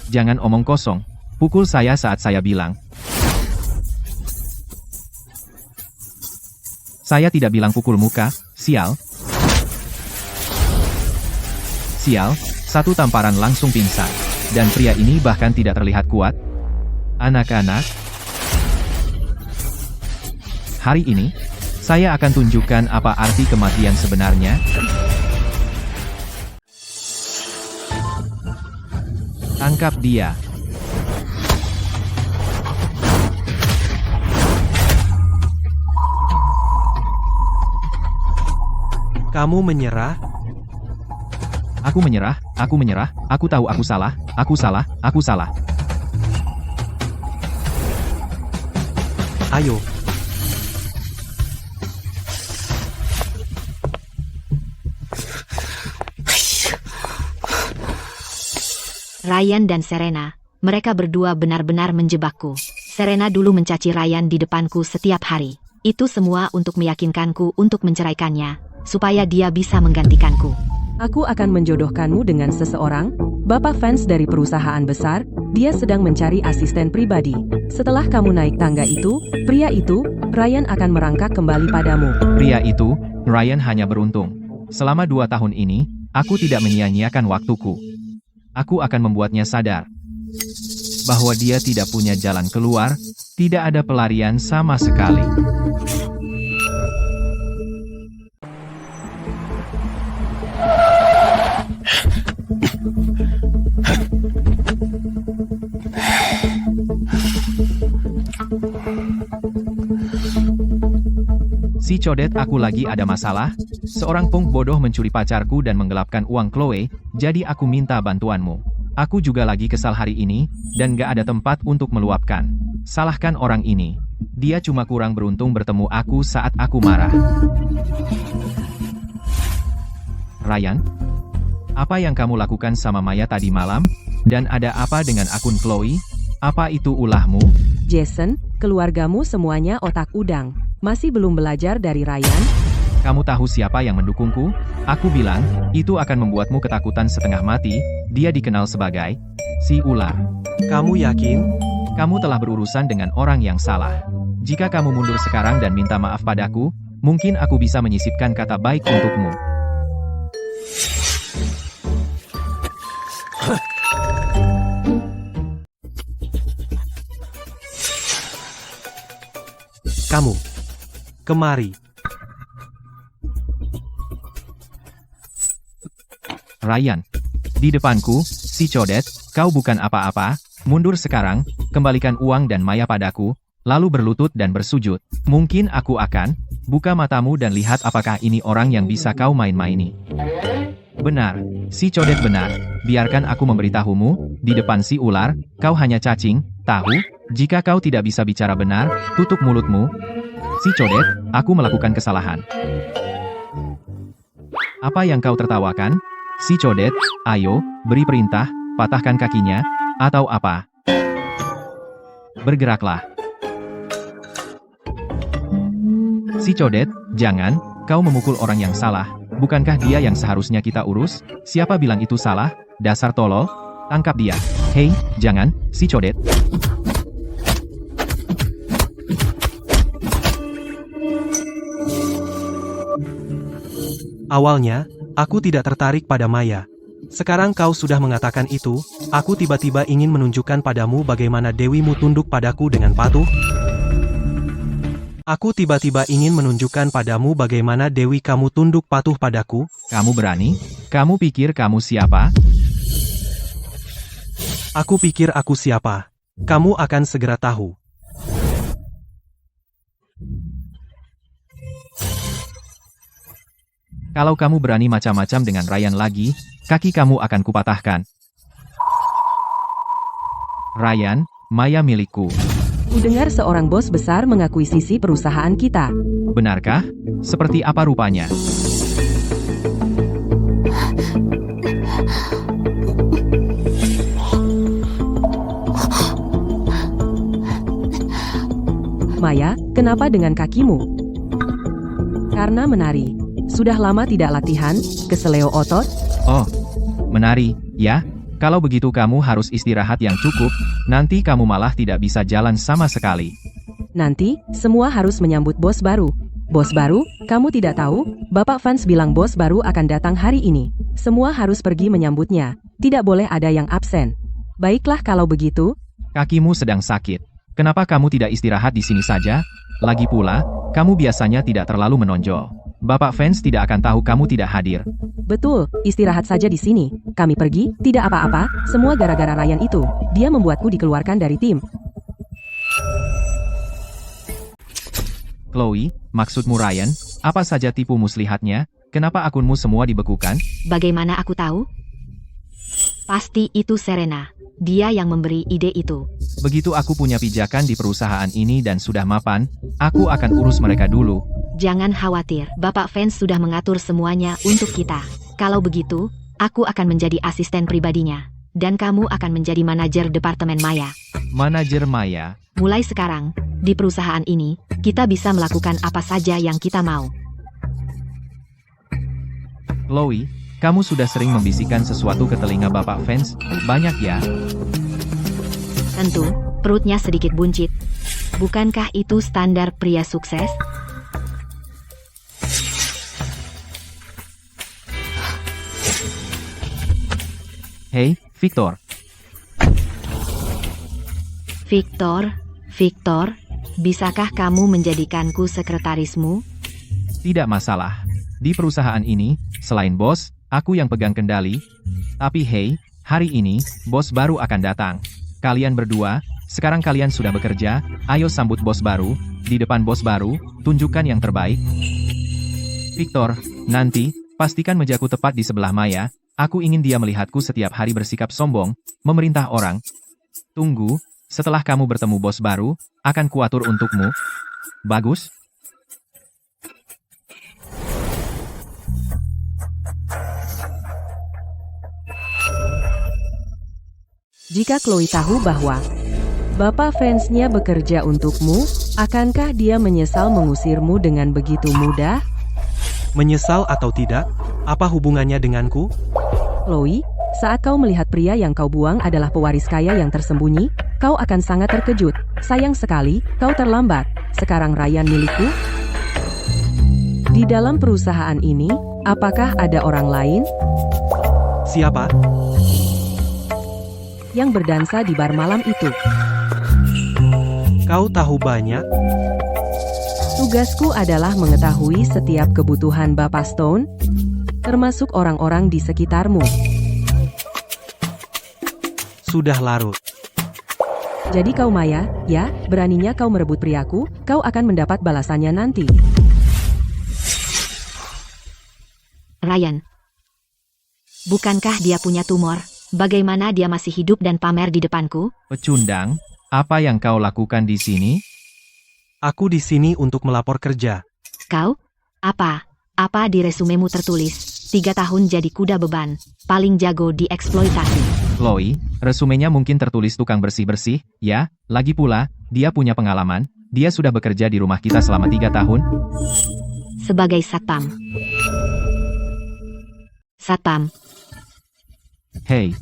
Jangan omong kosong. Pukul saya saat saya bilang. Saya tidak bilang pukul muka, sial. Sial, satu tamparan langsung pingsan. Dan pria ini bahkan tidak terlihat kuat. Anak-anak, hari ini, saya akan tunjukkan apa arti kematian sebenarnya. Tangkap dia. Kamu menyerah? Aku menyerah, aku tahu aku salah. Ayo. Ryan dan Serena, mereka berdua benar-benar menjebakku. Serena dulu mencaci Ryan di depanku setiap hari. Itu semua untuk meyakinkanku untuk menceraikannya, supaya dia bisa menggantikanku. Aku akan menjodohkanmu dengan seseorang, bapak fans dari perusahaan besar, dia sedang mencari asisten pribadi. Setelah kamu naik tangga itu, pria itu, Ryan akan merangkak kembali padamu. Pria itu, Ryan hanya beruntung. Selama 2 tahun ini, aku tidak menyia-nyiakan waktuku. Aku akan membuatnya sadar bahwa dia tidak punya jalan keluar, tidak ada pelarian sama sekali. Si codet, aku lagi ada masalah. Seorang punk bodoh mencuri pacarku dan menggelapkan uang Chloe, jadi aku minta bantuanmu. Aku juga lagi kesal hari ini, dan gak ada tempat untuk meluapkan. Salahkan orang ini. Dia cuma kurang beruntung bertemu aku saat aku marah. Ryan? Apa yang kamu lakukan sama Maya tadi malam? Dan ada apa dengan akun Chloe? Apa itu ulahmu? Jason, keluargamu semuanya otak udang. Masih belum belajar dari Ryan? Kamu tahu siapa yang mendukungku? Aku bilang, itu akan membuatmu ketakutan setengah mati. Dia dikenal sebagai si ular. Kamu yakin? Kamu telah berurusan dengan orang yang salah. Jika kamu mundur sekarang dan minta maaf padaku, mungkin aku bisa menyisipkan kata baik untukmu. Kamu. Kemari. Ryan. Di depanku, si codet, kau bukan apa-apa, mundur sekarang, kembalikan uang dan Maya padaku, lalu berlutut dan bersujud. Mungkin aku akan buka matamu dan lihat apakah ini orang yang bisa kau main-maini. Benar, si codet benar. Biarkan aku memberitahumu, di depan si ular, kau hanya cacing, tahu? Jika kau tidak bisa bicara benar, tutup mulutmu. Si codet, aku melakukan kesalahan. Apa yang kau tertawakan? Si codet, ayo, beri perintah, patahkan kakinya, atau apa? Bergeraklah. Si codet, jangan, kau memukul orang yang salah. Bukankah dia yang seharusnya kita urus? Siapa bilang itu salah? Dasar tolol. Tangkap dia. Hei, jangan, si codet. Awalnya, aku tidak tertarik pada Maya. Sekarang kau sudah mengatakan itu, aku tiba-tiba ingin menunjukkan padamu bagaimana dewimu tunduk padaku dengan patuh. Aku tiba-tiba ingin menunjukkan padamu bagaimana dewi kamu tunduk patuh padaku. Kamu berani? Kamu pikir kamu siapa? Aku pikir aku siapa. Kamu akan segera tahu. Kalau kamu berani macam-macam dengan Ryan lagi, kaki kamu akan kupatahkan. Ryan, Maya milikku. Kudengar seorang bos besar mengakuisisi perusahaan kita. Benarkah? Seperti apa rupanya? Maya, kenapa dengan kakimu? Karena menari. Sudah lama tidak latihan, keseleo otot? Oh, menari, ya? Kalau begitu kamu harus istirahat yang cukup, nanti kamu malah tidak bisa jalan sama sekali. Nanti, semua harus menyambut bos baru. Bos baru, kamu tidak tahu? Bapak Vance bilang bos baru akan datang hari ini. Semua harus pergi menyambutnya. Tidak boleh ada yang absen. Baiklah kalau begitu. Kakimu sedang sakit. Kenapa kamu tidak istirahat di sini saja? Lagi pula, kamu biasanya tidak terlalu menonjol. Bapak Vance tidak akan tahu kamu tidak hadir. Betul, istirahat saja di sini. Kami pergi, tidak apa-apa, semua gara-gara Ryan itu. Dia membuatku dikeluarkan dari tim. Chloe, maksudmu Ryan? Apa saja tipu muslihatnya? Kenapa akunmu semua dibekukan? Bagaimana aku tahu? Pasti itu Serena. Dia yang memberi ide itu. Begitu aku punya pijakan di perusahaan ini dan sudah mapan, aku akan urus mereka dulu. Jangan khawatir, Bapak Vance sudah mengatur semuanya untuk kita. Kalau begitu, aku akan menjadi asisten pribadinya. Dan kamu akan menjadi manajer departemen Maya. Manajer Maya. Mulai sekarang, di perusahaan ini, kita bisa melakukan apa saja yang kita mau. Chloe, kamu sudah sering membisikkan sesuatu ke telinga Bapak Vance, banyak ya? Tentu, perutnya sedikit buncit. Bukankah itu standar pria sukses? Hei, Victor. Victor, bisakah kamu menjadikanku sekretarismu? Tidak masalah. Di perusahaan ini, selain bos, aku yang pegang kendali. Tapi hei, hari ini, bos baru akan datang. Kalian berdua, sekarang kalian sudah bekerja, ayo sambut bos baru, di depan bos baru, tunjukkan yang terbaik. Victor, nanti, pastikan mejaku tepat di sebelah Maya, aku ingin dia melihatku setiap hari bersikap sombong, memerintah orang. Tunggu, setelah kamu bertemu bos baru, akan kuatur untukmu. Bagus? Jika Chloe tahu bahwa Bapak Vance-nya bekerja untukmu, akankah dia menyesal mengusirmu dengan begitu mudah? Menyesal atau tidak? Apa hubungannya denganku? Chloe, saat kau melihat pria yang kau buang adalah pewaris kaya yang tersembunyi, kau akan sangat terkejut. Sayang sekali, kau terlambat. Sekarang Ryan milikku. Di dalam perusahaan ini, apakah ada orang lain Siapa? yang berdansa di bar malam itu? Kau tahu banyak? Tugasku adalah mengetahui setiap kebutuhan Bapak Stone, termasuk orang-orang di sekitarmu. Sudah larut. Jadi kau Maya, ya, beraninya kau merebut priaku, kau akan mendapat balasannya nanti. Ryan, Bukankah dia punya tumor? Bagaimana dia masih hidup dan pamer di depanku? Pecundang, apa yang kau lakukan di sini? Aku di sini untuk melapor kerja. Kau? Apa? Apa di resumemu tertulis? 3 tahun jadi kuda beban, paling jago di eksploitasi. Chloe, resumenya mungkin tertulis tukang bersih-bersih, ya? Lagi pula, dia punya pengalaman. Dia sudah bekerja di rumah kita selama 3 tahun. Sebagai satpam. Satpam, Hei,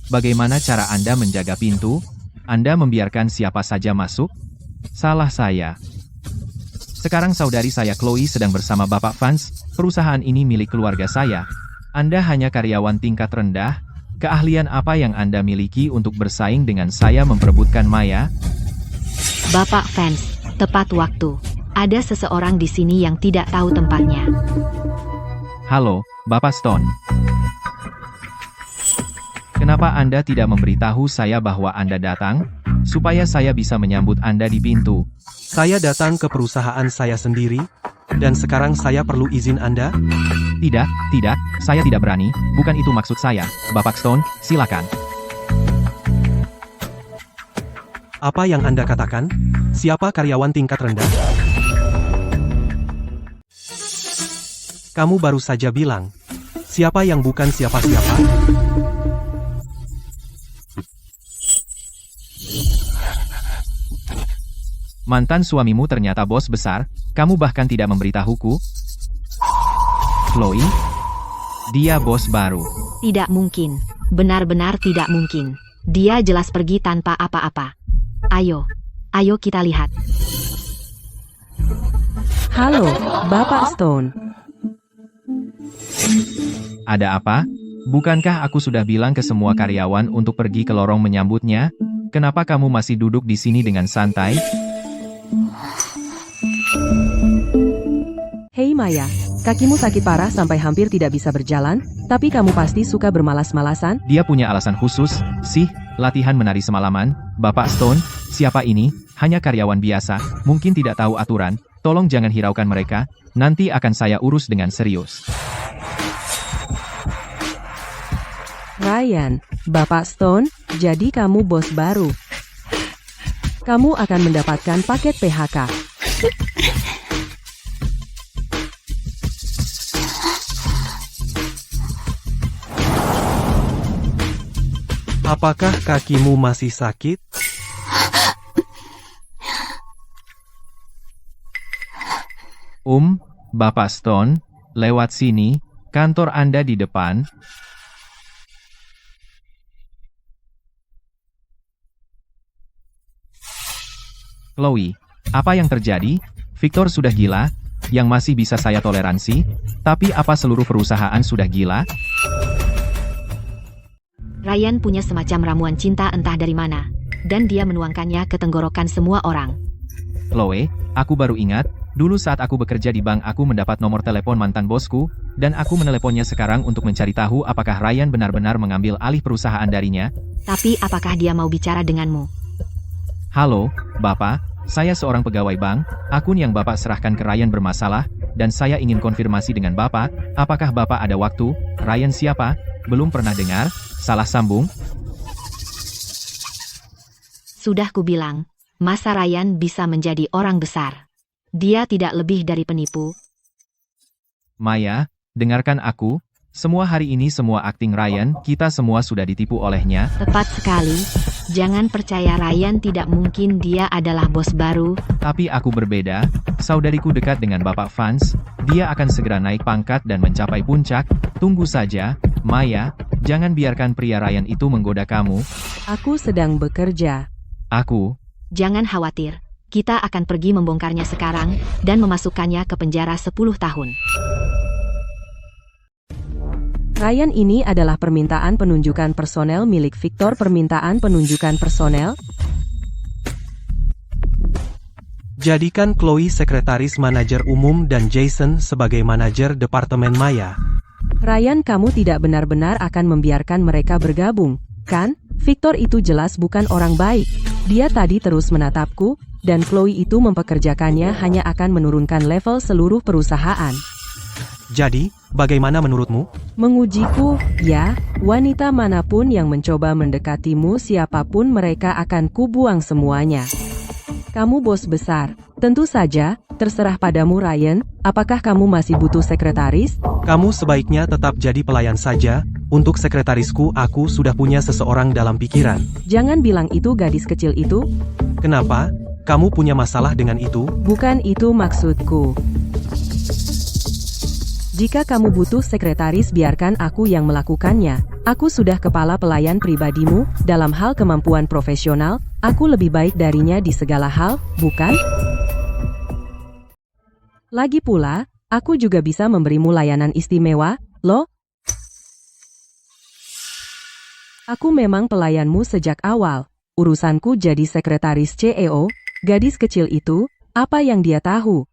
bagaimana cara Anda menjaga pintu? Anda membiarkan siapa saja masuk? Salah saya. Sekarang saudari saya Chloe sedang bersama Bapak Vance. Perusahaan ini milik keluarga saya. Anda hanya karyawan tingkat rendah. Keahlian apa yang Anda miliki untuk bersaing dengan saya memperebutkan Maya? Bapak Vance, tepat waktu. Ada seseorang di sini yang tidak tahu tempatnya. Halo, Bapak Stone. Kenapa Anda tidak memberitahu saya bahwa Anda datang? Supaya saya bisa menyambut Anda di pintu. Saya datang ke perusahaan saya sendiri, dan sekarang saya perlu izin Anda? Tidak, saya tidak berani. Bukan itu maksud saya. Bapak Stone, silakan. Apa yang Anda katakan? Siapa karyawan tingkat rendah? Kamu baru saja bilang. Siapa yang bukan siapa-siapa? Mantan suamimu ternyata bos besar, kamu bahkan tidak memberitahuku. Chloe? Dia bos baru. Tidak mungkin. Benar-benar tidak mungkin. Dia jelas pergi tanpa apa-apa. Ayo kita lihat. Halo, Bapak Stone. Ada apa? Bukankah aku sudah bilang ke semua karyawan untuk pergi ke lorong menyambutnya? Kenapa kamu masih duduk di sini dengan santai? Hei Maya, kakimu sakit parah sampai hampir tidak bisa berjalan, tapi kamu pasti suka bermalas-malasan? Dia punya alasan khusus, sih, latihan menari semalaman. Bapak Stone, siapa ini? Hanya karyawan biasa, mungkin tidak tahu aturan. Tolong jangan hiraukan mereka, nanti akan saya urus dengan serius. Ryan, Bapak Stone, jadi kamu bos baru. Kamu akan mendapatkan paket PHK. Apakah kakimu masih sakit? Bapak Stone, lewat sini, kantor Anda di depan. Chloe, apa yang terjadi? Victor sudah gila, yang masih bisa saya toleransi, tapi apa seluruh perusahaan sudah gila? Ryan punya semacam ramuan cinta entah dari mana, dan dia menuangkannya ke tenggorokan semua orang. Chloe, aku baru ingat, dulu saat aku bekerja di bank aku mendapat nomor telepon mantan bosku, dan aku meneleponnya sekarang untuk mencari tahu apakah Ryan benar-benar mengambil alih perusahaan darinya. Tapi apakah dia mau bicara denganmu? Halo, Bapak, saya seorang pegawai bank, akun yang Bapak serahkan ke Ryan bermasalah, dan saya ingin konfirmasi dengan Bapak, apakah Bapak ada waktu? Ryan siapa? Belum pernah dengar? Salah sambung? Sudah kubilang, masa Ryan bisa menjadi orang besar. Dia tidak lebih dari penipu. Maya, dengarkan aku, semua hari ini semua akting Ryan, kita semua sudah ditipu olehnya. Tepat sekali. Jangan percaya Ryan, tidak mungkin dia adalah bos baru. Tapi aku berbeda, saudariku dekat dengan Bapak Vance, dia akan segera naik pangkat dan mencapai puncak, tunggu saja, Maya, jangan biarkan pria Ryan itu menggoda kamu. Aku sedang bekerja. Jangan khawatir, kita akan pergi membongkarnya sekarang, dan memasukkannya ke penjara 10 tahun. Ryan ini adalah permintaan penunjukan personel milik Victor. Permintaan penunjukan personel. Jadikan Chloe sekretaris manajer umum dan Jason sebagai manajer departemen Maya. Ryan, kamu tidak benar-benar akan membiarkan mereka bergabung, kan? Victor itu jelas bukan orang baik. Dia tadi terus menatapku, dan Chloe itu mempekerjakannya hanya akan menurunkan level seluruh perusahaan. Jadi, bagaimana menurutmu? Mengujiku, ya, wanita manapun yang mencoba mendekatimu siapapun mereka akan kubuang semuanya. Kamu bos besar. Tentu saja, terserah padamu Ryan, apakah kamu masih butuh sekretaris? Kamu sebaiknya tetap jadi pelayan saja. Untuk sekretarisku aku sudah punya seseorang dalam pikiran. Jangan bilang itu gadis kecil itu. Kenapa? Kamu punya masalah dengan itu? Bukan itu maksudku. Jika kamu butuh sekretaris biarkan aku yang melakukannya. Aku sudah kepala pelayan pribadimu, dalam hal kemampuan profesional, aku lebih baik darinya di segala hal, bukan? Lagi pula, aku juga bisa memberimu layanan istimewa, loh. Aku memang pelayanmu sejak awal. Urusanku jadi sekretaris CEO, gadis kecil itu, apa yang dia tahu?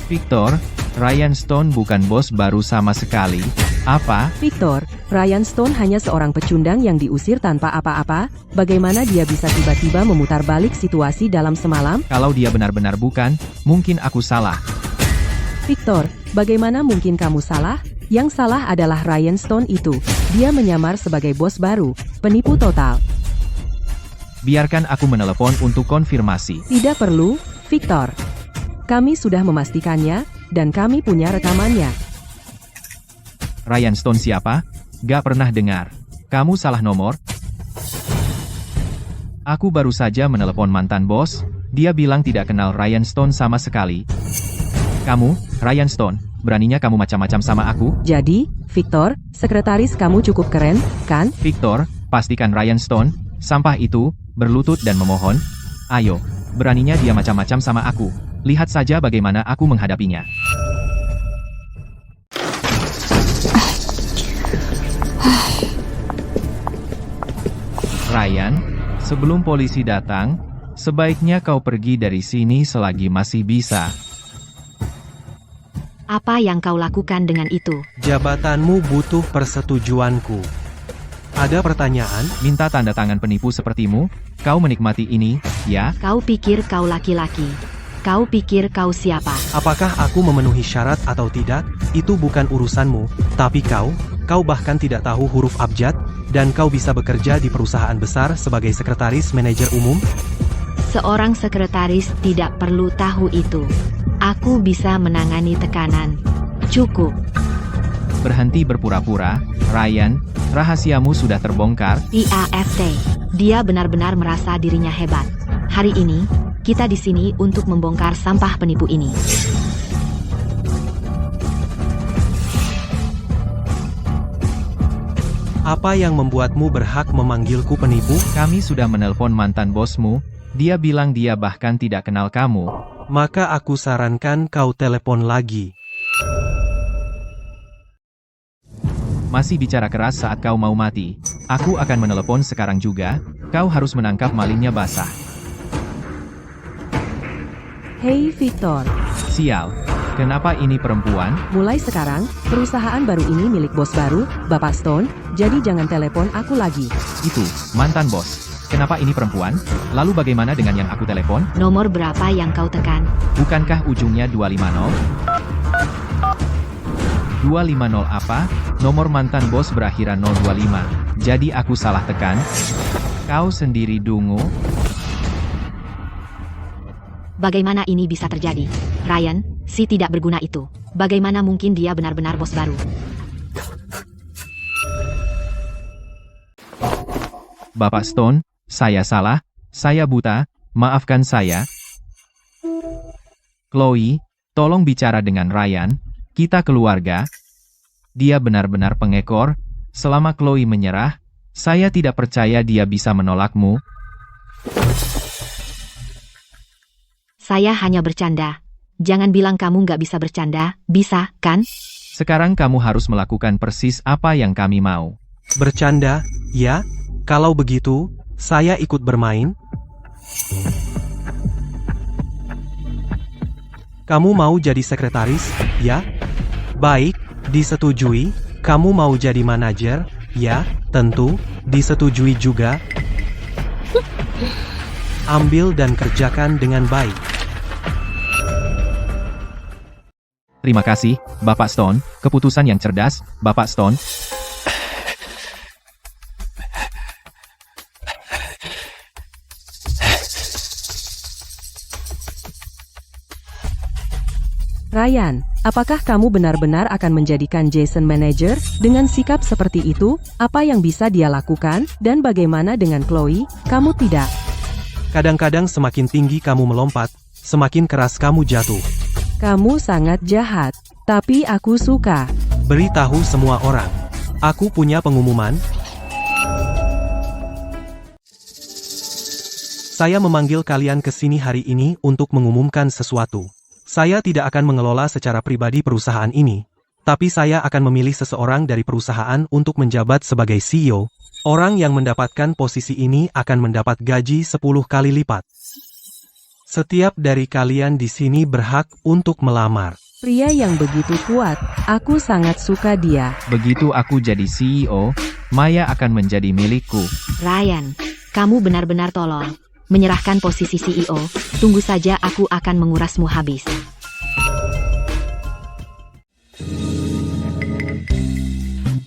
Victor, Ryan Stone bukan bos baru sama sekali. Apa? Victor, Ryan Stone hanya seorang pecundang yang diusir tanpa apa-apa. Bagaimana dia bisa tiba-tiba memutar balik situasi dalam semalam? Kalau dia benar-benar bukan, mungkin aku salah. Victor, bagaimana mungkin kamu salah? Yang salah adalah Ryan Stone itu. Dia menyamar sebagai bos baru, penipu total. Biarkan aku menelepon untuk konfirmasi. Tidak perlu, Victor. Kami sudah memastikannya, dan kami punya rekamannya. Ryan Stone siapa? Gak pernah dengar. Kamu salah nomor. Aku baru saja menelepon mantan bos, dia bilang tidak kenal Ryan Stone sama sekali. Kamu, Ryan Stone, beraninya kamu macam-macam sama aku? Jadi, Victor, sekretaris kamu cukup keren, kan? Victor, pastikan Ryan Stone, sampah itu, berlutut dan memohon. Ayo, beraninya dia macam-macam sama aku. Lihat saja bagaimana aku menghadapinya. Ryan, sebelum polisi datang, sebaiknya kau pergi dari sini selagi masih bisa. Apa yang kau lakukan dengan itu? Jabatanmu butuh persetujuanku. Ada pertanyaan? Minta tanda tangan penipu sepertimu? Kau menikmati ini, ya? Kau pikir kau laki-laki? Kau pikir kau siapa? Apakah aku memenuhi syarat atau tidak? Itu bukan urusanmu. Tapi kau bahkan tidak tahu huruf abjad, dan kau bisa bekerja di perusahaan besar sebagai sekretaris manajer umum? Seorang sekretaris tidak perlu tahu itu. Aku bisa menangani tekanan. Cukup. Berhenti berpura-pura, Ryan, rahasiamu sudah terbongkar. IAFT. Dia benar-benar merasa dirinya hebat. Hari ini, kita di sini untuk membongkar sampah penipu ini. Apa yang membuatmu berhak memanggilku penipu? Kami sudah menelpon mantan bosmu, dia bilang dia bahkan tidak kenal kamu. Maka aku sarankan kau telepon lagi. Masih bicara keras saat kau mau mati. Aku akan menelepon sekarang juga, kau harus menangkap malingnya basah. Hei Victor, Sial, kenapa ini perempuan? mulai sekarang, perusahaan baru ini milik bos baru, Bapak Stone, jadi jangan telepon aku lagi. Itu, mantan bos. Kenapa ini perempuan? Lalu bagaimana dengan yang aku telepon? Nomor berapa yang kau tekan? Bukankah ujungnya 250? 250 apa? Nomor mantan bos berakhiran 025. Jadi aku salah tekan? Kau sendiri dungu? Bagaimana ini bisa terjadi? Ryan, si tidak berguna itu. Bagaimana mungkin dia benar-benar bos baru? Bapak Stone, saya salah, saya buta, maafkan saya. Chloe, tolong bicara dengan Ryan, kita keluarga. Dia benar-benar pengekor, selama Chloe menyerah, saya tidak percaya dia bisa menolakmu. Saya hanya bercanda. Jangan bilang kamu nggak bisa bercanda, bisa, kan? Sekarang kamu harus melakukan persis apa yang kami mau. Bercanda, ya? Kalau begitu, saya ikut bermain. Kamu mau jadi sekretaris, ya? Baik, disetujui. Kamu mau jadi manajer, ya? Tentu, disetujui juga. Ambil dan kerjakan dengan baik. Terima kasih, Bapak Stone. Keputusan yang cerdas, Bapak Stone. Ryan, apakah kamu benar-benar akan menjadikan Jason manajer? Dengan sikap seperti itu, apa yang bisa dia lakukan? Dan bagaimana dengan Chloe? Kamu tidak. Kadang-kadang semakin tinggi kamu melompat, semakin keras kamu jatuh. Kamu sangat jahat. Tapi aku suka. Beritahu semua orang. Aku punya pengumuman. Saya memanggil kalian ke sini hari ini untuk mengumumkan sesuatu. Saya tidak akan mengelola secara pribadi perusahaan ini, tapi saya akan memilih seseorang dari perusahaan untuk menjabat sebagai CEO. Orang yang mendapatkan posisi ini akan mendapat gaji 10 kali lipat. Setiap dari kalian di sini berhak untuk melamar. Pria yang begitu kuat. Aku sangat suka dia. Begitu aku jadi CEO, Maya akan menjadi milikku. Ryan, kamu benar-benar tolol. Menyerahkan posisi CEO, tunggu saja aku akan mengurasmu habis.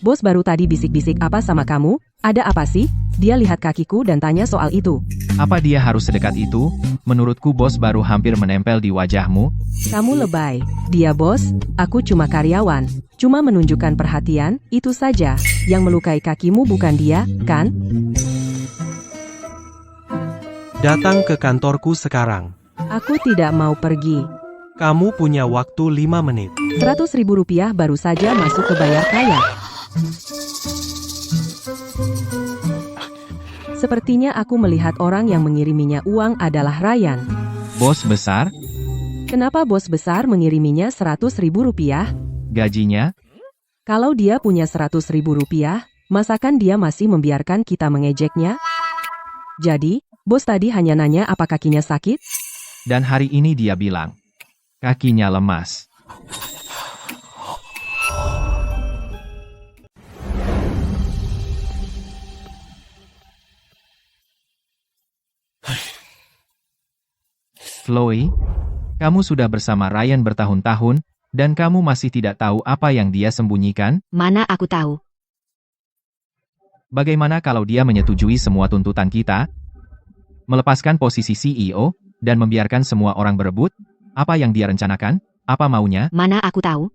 Bos baru tadi bisik-bisik apa sama kamu? Ada apa sih? Dia lihat kakiku dan tanya soal itu. Apa dia harus sedekat itu? Menurutku bos baru hampir menempel di wajahmu. Kamu lebay. Dia bos, aku cuma karyawan. Cuma menunjukkan perhatian, itu saja. Yang melukai kakimu bukan dia, kan? Datang ke kantorku sekarang. Aku tidak mau pergi. Kamu punya waktu 5 menit. 100.000 rupiah baru saja masuk ke bayar kaya. Sepertinya aku melihat orang yang mengiriminya uang adalah Ryan. Bos besar? Kenapa bos besar mengiriminya 100.000 rupiah? Gajinya? Kalau dia punya 100.000 rupiah, masakan dia masih membiarkan kita mengejeknya? Jadi, bos tadi hanya nanya apa kakinya sakit? Dan hari ini dia bilang, kakinya lemas. Chloe, kamu sudah bersama Ryan bertahun-tahun, dan kamu masih tidak tahu apa yang dia sembunyikan? Mana aku tahu. Bagaimana kalau dia menyetujui semua tuntutan kita? Melepaskan posisi CEO, dan membiarkan semua orang berebut? Apa yang dia rencanakan? Apa maunya? Mana aku tahu.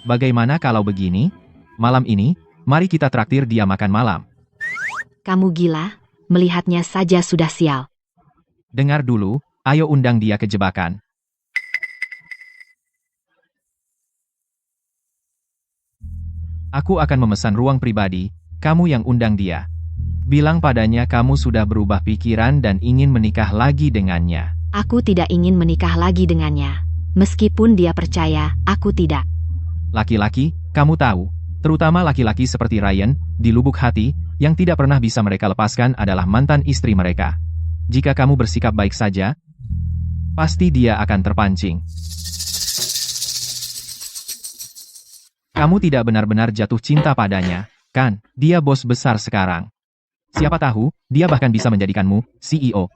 Bagaimana kalau begini? Malam ini, mari kita traktir dia makan malam. Kamu gila? Melihatnya saja sudah sial. Dengar dulu, ayo undang dia ke jebakan. Aku akan memesan ruang pribadi, kamu yang undang dia. Bilang padanya kamu sudah berubah pikiran dan ingin menikah lagi dengannya. Aku tidak ingin menikah lagi dengannya. Meskipun dia percaya, aku tidak. Laki-laki, kamu tahu, terutama laki-laki seperti Ryan, di lubuk hati, yang tidak pernah bisa mereka lepaskan adalah mantan istri mereka. Jika kamu bersikap baik saja, pasti dia akan terpancing. Kamu tidak benar-benar jatuh cinta padanya, kan? Dia bos besar sekarang. Siapa tahu, dia bahkan bisa menjadikanmu CEO.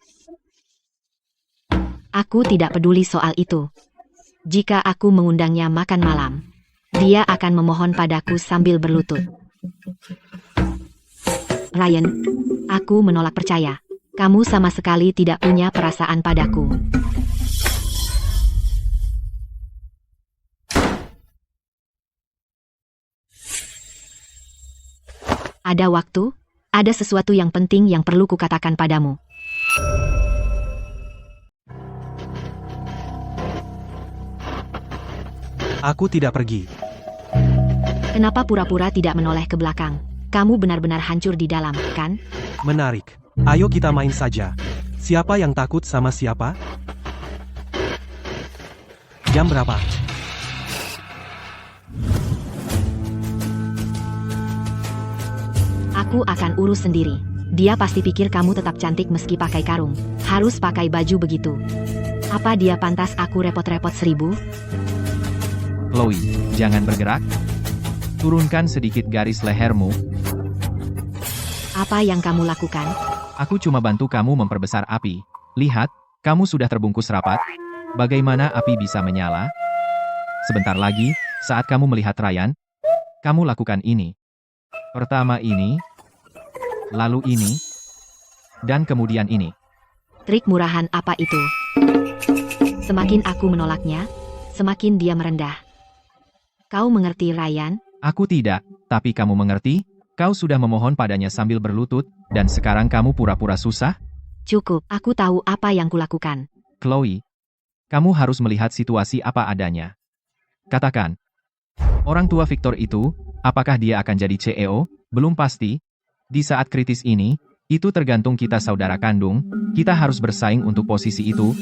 Aku tidak peduli soal itu. Jika aku mengundangnya makan malam, dia akan memohon padaku sambil berlutut. Ryan, aku menolak percaya. Kamu sama sekali tidak punya perasaan padaku. Ada waktu, ada sesuatu yang penting yang perlu kukatakan padamu. Aku tidak pergi. Kenapa pura-pura tidak menoleh ke belakang? Kamu benar-benar hancur di dalam, kan? Menarik. Ayo kita main saja. Siapa yang takut sama siapa? Jam berapa? Aku akan urus sendiri. Dia pasti pikir kamu tetap cantik meski pakai karung. Harus pakai baju begitu. Apa dia pantas aku repot-repot 1000? Chloe, jangan bergerak. Turunkan sedikit garis lehermu. Apa yang kamu lakukan? Aku cuma bantu kamu memperbesar api. Lihat, Kamu sudah terbungkus rapat. Bagaimana api bisa menyala? Sebentar lagi, saat kamu melihat Ryan, kamu lakukan ini. Pertama ini, lalu ini, dan kemudian ini. Trik murahan apa itu? Semakin aku menolaknya, semakin dia merendah. Kau mengerti, Ryan? Aku tidak, tapi kamu mengerti? Kau sudah memohon padanya sambil berlutut, dan sekarang kamu pura-pura susah? Cukup, aku tahu apa yang kulakukan. Chloe, kamu harus melihat situasi apa adanya. Katakan, orang tua Victor itu, apakah dia akan jadi CEO? Belum pasti. Di saat kritis ini, itu tergantung kita saudara kandung, kita harus bersaing untuk posisi itu.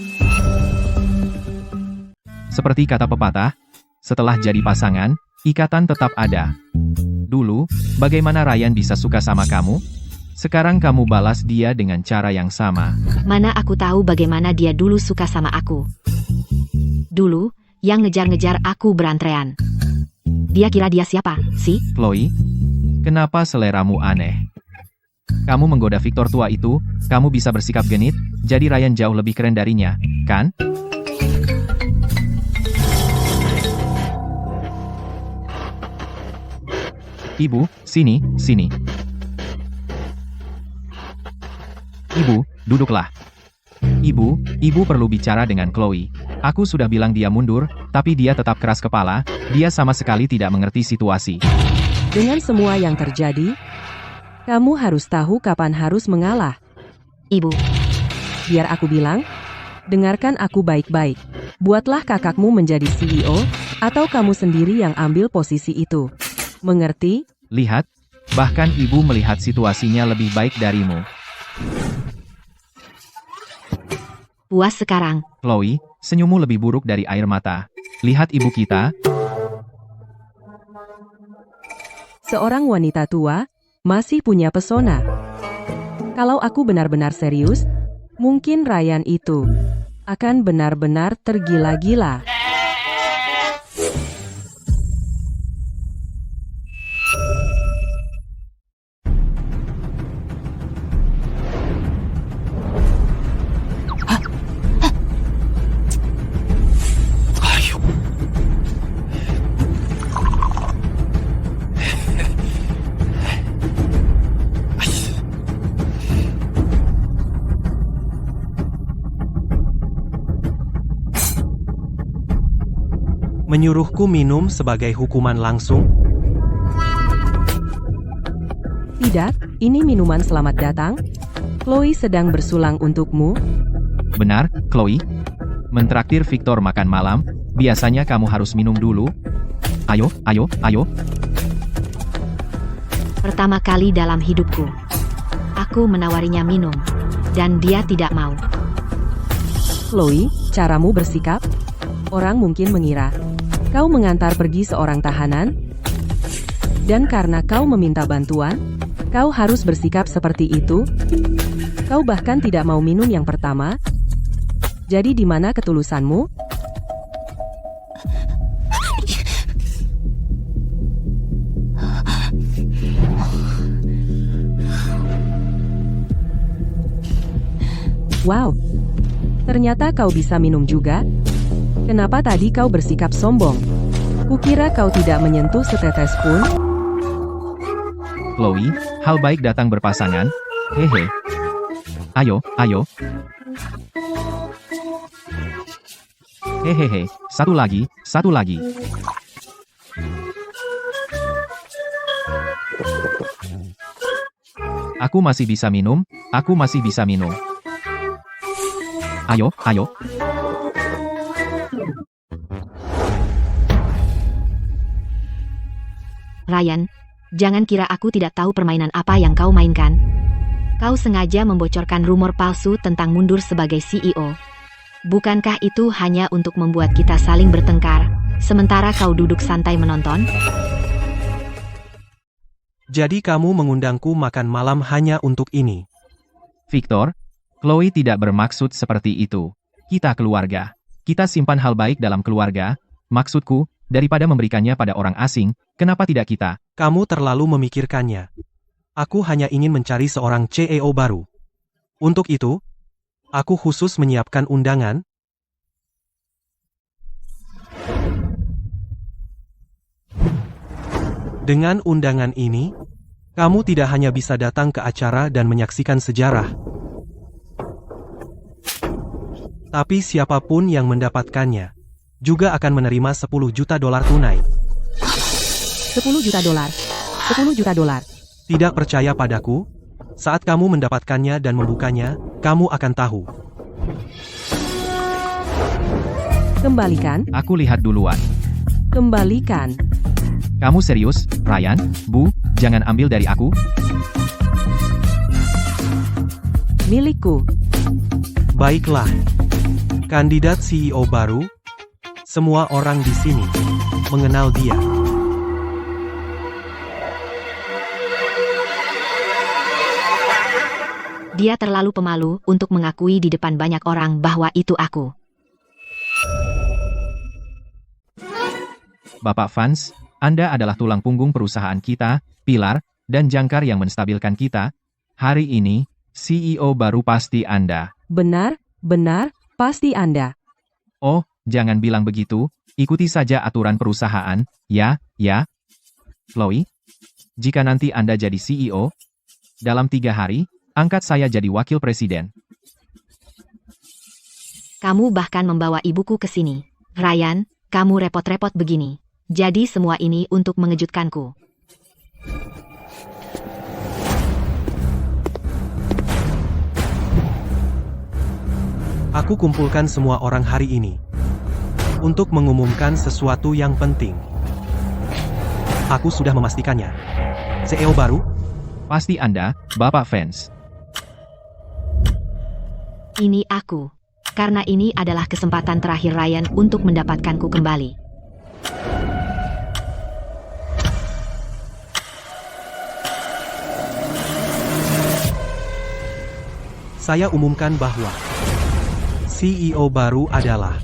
Seperti kata pepatah, setelah jadi pasangan, ikatan tetap ada. Dulu, bagaimana Ryan bisa suka sama kamu? Sekarang kamu balas dia dengan cara yang sama. Mana aku tahu bagaimana dia dulu suka sama aku. Dulu, yang ngejar-ngejar aku berantrean. Dia kira dia siapa, sih? Chloe, kenapa seleramu aneh? Kamu menggoda Victor tua itu, kamu bisa bersikap genit, jadi Ryan jauh lebih keren darinya, kan? Ibu, sini, sini. Ibu, duduklah. Ibu perlu bicara dengan Chloe. Aku sudah bilang dia mundur, tapi dia tetap keras kepala, dia sama sekali tidak mengerti situasi. Dengan semua yang terjadi, kamu harus tahu kapan harus mengalah. Ibu, Biar aku bilang, dengarkan aku baik-baik. Buatlah kakakmu menjadi CEO, atau kamu sendiri yang ambil posisi itu. Mengerti? Lihat, bahkan ibu melihat situasinya lebih baik darimu. puas sekarang. Chloe, senyummu lebih buruk dari air mata. Lihat ibu kita. Seorang wanita tua, masih punya pesona. Kalau aku benar-benar serius, mungkin Ryan itu akan benar-benar tergila-gila. Menyuruhku minum sebagai hukuman langsung? Tidak, ini minuman selamat datang. Chloe sedang bersulang untukmu. Benar, Chloe. Mentraktir Victor makan malam, biasanya kamu harus minum dulu. Ayo, ayo, ayo. Pertama kali dalam hidupku, aku menawarinya minum, dan dia tidak mau. Chloe, caramu bersikap? Orang mungkin mengira kau mengantar pergi seorang tahanan, dan karena kau meminta bantuan, kau harus bersikap seperti itu. Kau bahkan tidak mau minum yang pertama. Jadi di mana ketulusanmu? Wow, ternyata kau bisa minum juga. Kenapa tadi kau bersikap sombong? Kukira kau tidak menyentuh setetes pun. Chloe, hal baik datang berpasangan. Hehe. Ayo, ayo. Hehehe, satu lagi, satu lagi. Aku masih bisa minum, aku masih bisa minum. Ayo, ayo. Ryan, jangan kira aku tidak tahu permainan apa yang kau mainkan. Kau sengaja membocorkan rumor palsu tentang mundur sebagai CEO. Bukankah itu hanya untuk membuat kita saling bertengkar, sementara kau duduk santai menonton? Jadi kamu mengundangku makan malam hanya untuk ini? Victor, Chloe tidak bermaksud seperti itu. Kita keluarga. Kita simpan hal baik dalam keluarga. Maksudku, daripada memberikannya pada orang asing, kenapa tidak kita? Kamu terlalu memikirkannya. Aku hanya ingin mencari seorang CEO baru. Untuk itu, Aku khusus menyiapkan undangan. Dengan undangan ini, kamu tidak hanya bisa datang ke acara dan menyaksikan sejarah, tapi siapapun yang mendapatkannya juga akan menerima 10 juta dolar tunai. 10 juta dolar. 10 juta dolar. Tidak percaya padaku? Saat kamu mendapatkannya dan membukanya, kamu akan tahu. Kembalikan. Aku lihat duluan. Kembalikan. Kamu serius, Ryan? Bu, jangan ambil dari aku. Milikku. Baiklah. Kandidat CEO baru, semua orang di sini mengenal dia. Dia terlalu pemalu untuk mengakui di depan banyak orang bahwa itu aku. Bapak Vance, Anda adalah tulang punggung perusahaan kita, pilar, dan jangkar yang menstabilkan kita. Hari ini, CEO baru pasti Anda. Benar, benar, pasti Anda. Oh, jangan bilang begitu, ikuti saja aturan perusahaan, ya. Chloe, jika nanti Anda jadi CEO, dalam 3 hari, angkat saya jadi wakil presiden. Kamu bahkan membawa ibuku ke sini. Ryan, kamu repot-repot begini. Jadi semua ini untuk mengejutkanku. Aku kumpulkan semua orang hari ini untuk mengumumkan sesuatu yang penting. Aku sudah memastikannya. CEO baru? Pasti Anda, Bapak Vance. Ini aku. Karena ini adalah kesempatan terakhir Ryan untuk mendapatkanku kembali. Saya umumkan bahwa CEO baru adalah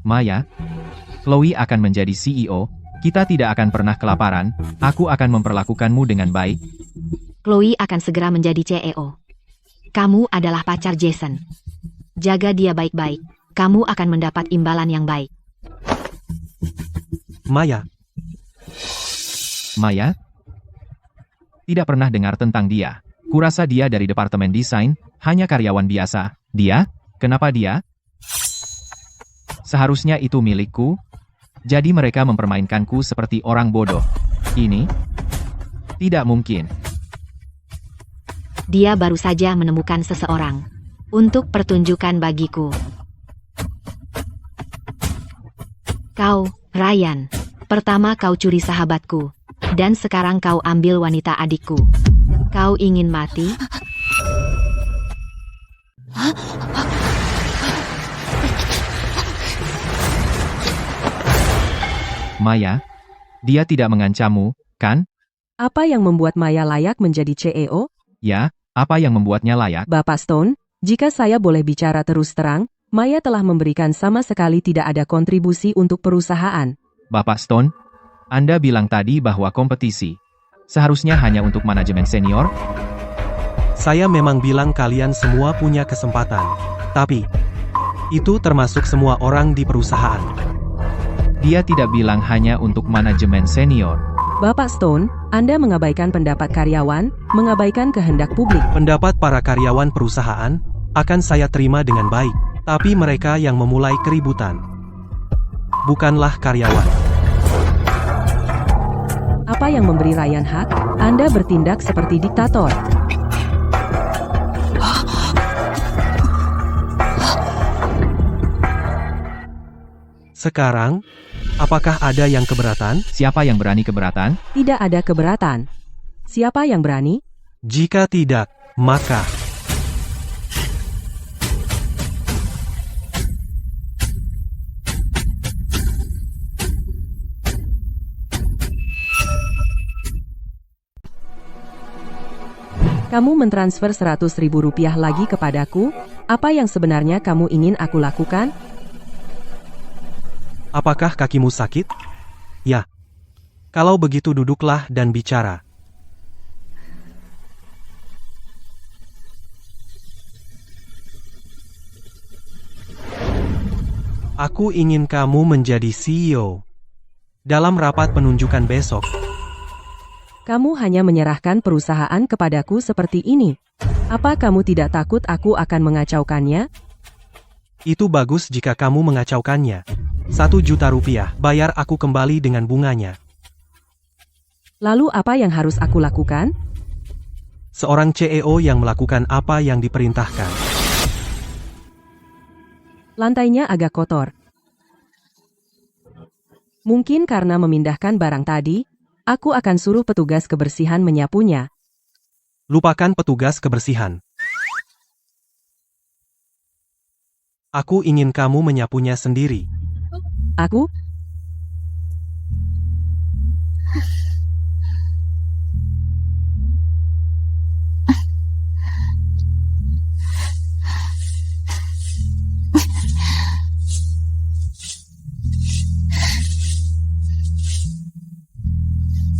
Maya. Chloe akan menjadi CEO. Kita tidak akan pernah kelaparan. Aku akan memperlakukanmu dengan baik. Chloe akan segera menjadi CEO. Kamu adalah pacar Jason. Jaga dia baik-baik. Kamu akan mendapat imbalan yang baik. Maya. Maya? Tidak pernah dengar tentang dia. Kurasa dia dari departemen desain, hanya karyawan biasa. Dia? Kenapa dia? Seharusnya itu milikku. Jadi mereka mempermainkanku seperti orang bodoh. Ini? Tidak mungkin. Dia baru saja menemukan seseorang untuk pertunjukan bagiku. Kau, Ryan. Pertama kau curi sahabatku. Dan sekarang kau ambil wanita adikku. Kau ingin mati? Maya? Dia tidak mengancammu, kan? Apa yang membuat Maya layak menjadi CEO? Ya, apa yang membuatnya layak? Bapak Stone, jika saya boleh bicara terus terang, Maya telah memberikan sama sekali tidak ada kontribusi untuk perusahaan. Bapak Stone, Anda bilang tadi bahwa kompetisi seharusnya hanya untuk manajemen senior? Saya memang bilang kalian semua punya kesempatan. Tapi, itu termasuk semua orang di perusahaan. Dia tidak bilang hanya untuk manajemen senior. Bapak Stone, Anda mengabaikan pendapat karyawan, mengabaikan kehendak publik. Pendapat para karyawan perusahaan akan saya terima dengan baik. Tapi mereka yang memulai keributan. Bukanlah karyawan. Apa yang memberi Ryan hak? Anda bertindak seperti diktator. Sekarang, apakah ada yang keberatan? Siapa yang berani keberatan? Tidak ada keberatan. Siapa yang berani? Jika tidak, maka Kamu mentransfer 100.000 rupiah lagi kepadaku? Apa yang sebenarnya kamu ingin aku lakukan? apakah kakimu sakit? Ya. Kalau begitu duduklah dan bicara. Aku ingin kamu menjadi CEO. Dalam rapat penunjukan besok, Kamu hanya menyerahkan perusahaan kepadaku seperti ini. Apa kamu tidak takut aku akan mengacaukannya? itu bagus jika kamu mengacaukannya. 1 juta rupiah, bayar aku kembali dengan bunganya. Lalu apa yang harus aku lakukan? Seorang CEO yang melakukan apa yang diperintahkan. Lantainya agak kotor. Mungkin karena memindahkan barang tadi, aku akan suruh petugas kebersihan menyapunya. Lupakan petugas kebersihan. Aku ingin kamu menyapunya sendiri. Aku?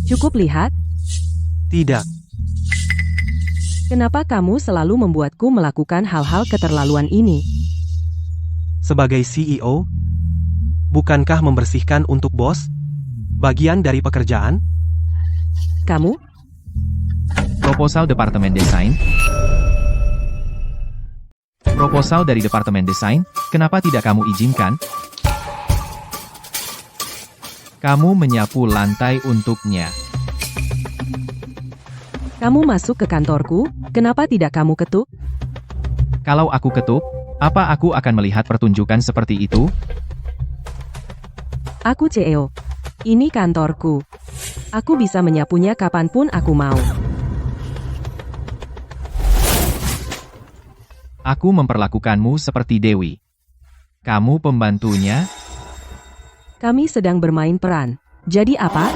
Cukup lihat, Tidak, kenapa kamu selalu membuatku melakukan hal-hal keterlaluan ini? sebagai CEO, bukankah membersihkan untuk bos bagian dari pekerjaan? Kamu? Proposal Departemen Desain. Proposal dari Departemen Desain, kenapa tidak kamu izinkan? Kamu menyapu lantai untuknya. Kamu masuk ke kantorku, kenapa tidak kamu ketuk? Kalau aku ketuk, apa aku akan melihat pertunjukan seperti itu? Aku CEO. Ini kantorku. Aku bisa menyapunya kapanpun aku mau. Aku memperlakukanmu seperti Dewi. Kamu pembantunya? Kami sedang bermain peran. Jadi apa?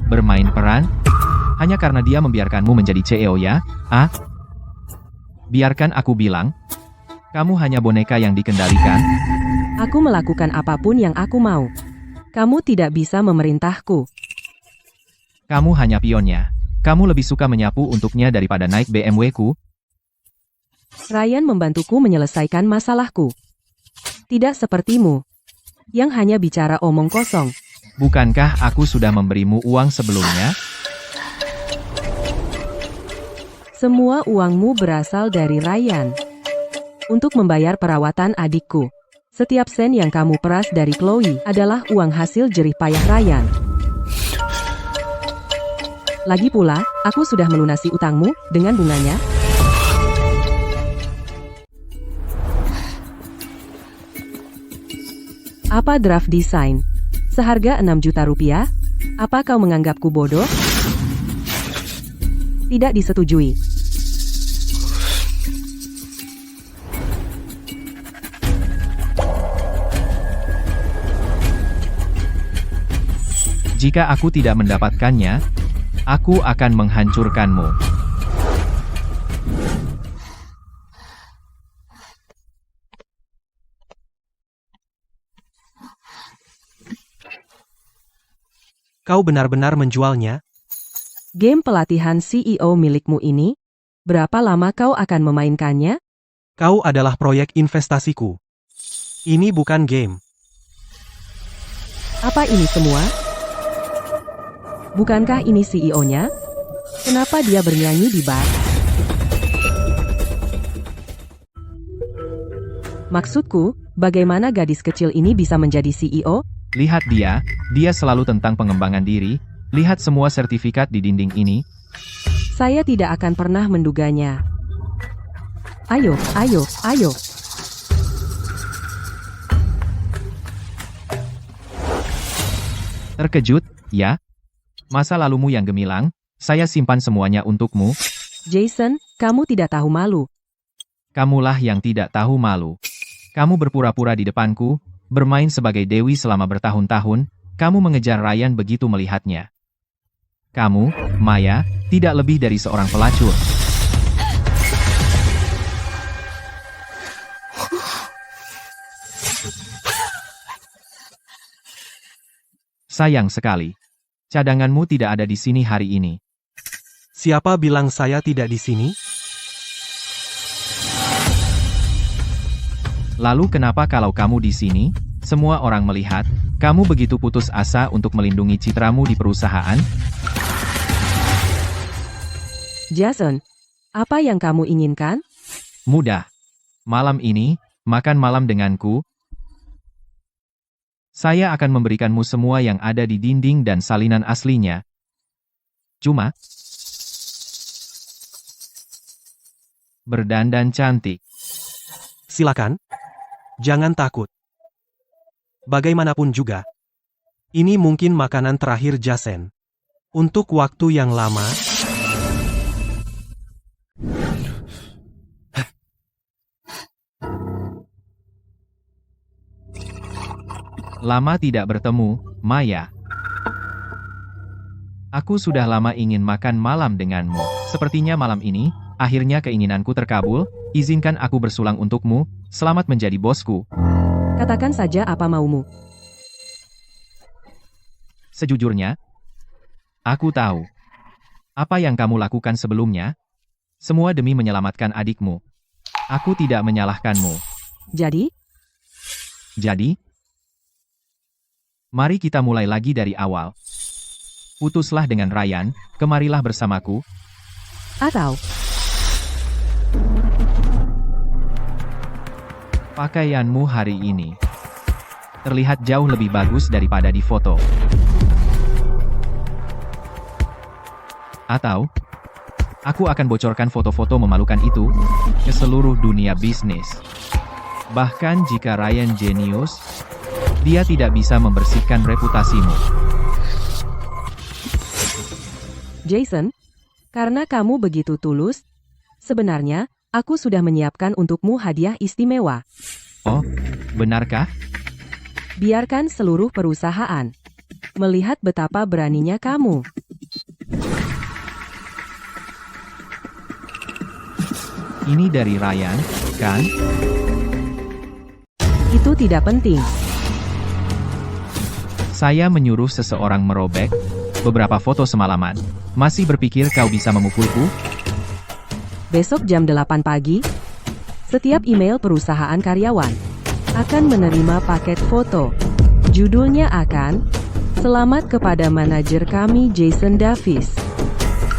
Bermain peran? Hanya karena dia membiarkanmu menjadi CEO ya? Ah? Biarkan aku bilang. Kamu hanya boneka yang dikendalikan. Aku melakukan apapun yang aku mau. Kamu tidak bisa memerintahku. Kamu hanya pionnya. Kamu lebih suka menyapu untuknya daripada naik BMW-ku. Ryan membantuku menyelesaikan masalahku. Tidak sepertimu, yang hanya bicara omong kosong. Bukankah aku sudah memberimu uang sebelumnya? Semua uangmu berasal dari Ryan. Untuk membayar perawatan adikku. Setiap sen yang kamu peras dari Chloe adalah uang hasil jerih payah Ryan. Lagi pula, aku sudah melunasi utangmu dengan bunganya. Apa draft desain? Seharga 6 juta rupiah? Apa kau menganggapku bodoh? Tidak disetujui. Jika aku tidak mendapatkannya, aku akan menghancurkanmu. Kau benar-benar menjualnya? Game pelatihan CEO milikmu ini? Berapa lama kau akan memainkannya? Kau adalah proyek investasiku. Ini bukan game. Apa ini semua? Bukankah ini CEO-nya? Kenapa dia bernyanyi di bar? Maksudku, bagaimana gadis kecil ini bisa menjadi CEO? Lihat dia selalu tentang pengembangan diri. Lihat semua sertifikat di dinding ini. Saya tidak akan pernah menduganya. Ayo, ayo, ayo. Terkejut, ya? Masa lalumu yang gemilang, saya simpan semuanya untukmu. Jason, kamu tidak tahu malu. Kamulah yang tidak tahu malu. Kamu berpura-pura di depanku, bermain sebagai Dewi selama bertahun-tahun, kamu mengejar Ryan begitu melihatnya. Kamu, Maya, tidak lebih dari seorang pelacur. Sayang sekali. Cadanganmu tidak ada di sini hari ini. Siapa bilang saya tidak di sini? Lalu kenapa kalau kamu di sini, semua orang melihat, kamu begitu putus asa untuk melindungi citramu di perusahaan? Jason, apa yang kamu inginkan? Mudah. Malam ini, makan malam denganku. Saya akan memberikanmu semua yang ada di dinding dan salinan aslinya. Cuma berdandan cantik. Silakan. Jangan takut. Bagaimanapun juga, ini mungkin makanan terakhir Jason. Untuk waktu yang lama, Lama tidak bertemu, Maya. Aku sudah lama ingin makan malam denganmu. Sepertinya malam ini, akhirnya keinginanku terkabul. Izinkan aku bersulang untukmu. Selamat menjadi bosku. Katakan saja apa maumu. Sejujurnya, aku tahu apa yang kamu lakukan sebelumnya. Semua demi menyelamatkan adikmu. Aku tidak menyalahkanmu. Jadi, mari kita mulai lagi dari awal. Putuslah dengan Ryan, kemarilah bersamaku. atau Pakaianmu hari ini terlihat jauh lebih bagus daripada di foto. Atau, aku akan bocorkan foto-foto memalukan itu ke seluruh dunia bisnis. Bahkan jika Ryan jenius, dia tidak bisa membersihkan reputasimu. Jason, karena kamu begitu tulus, sebenarnya, aku sudah menyiapkan untukmu hadiah istimewa. Oh, benarkah? Biarkan seluruh perusahaan melihat betapa beraninya kamu. Ini dari Ryan, kan? Itu tidak penting. Saya menyuruh seseorang merobek beberapa foto semalaman. Masih berpikir kau bisa memukulku? Besok jam 8 pagi, setiap email perusahaan karyawan akan menerima paket foto. Judulnya akan, "Selamat kepada manajer kami Jason Davis."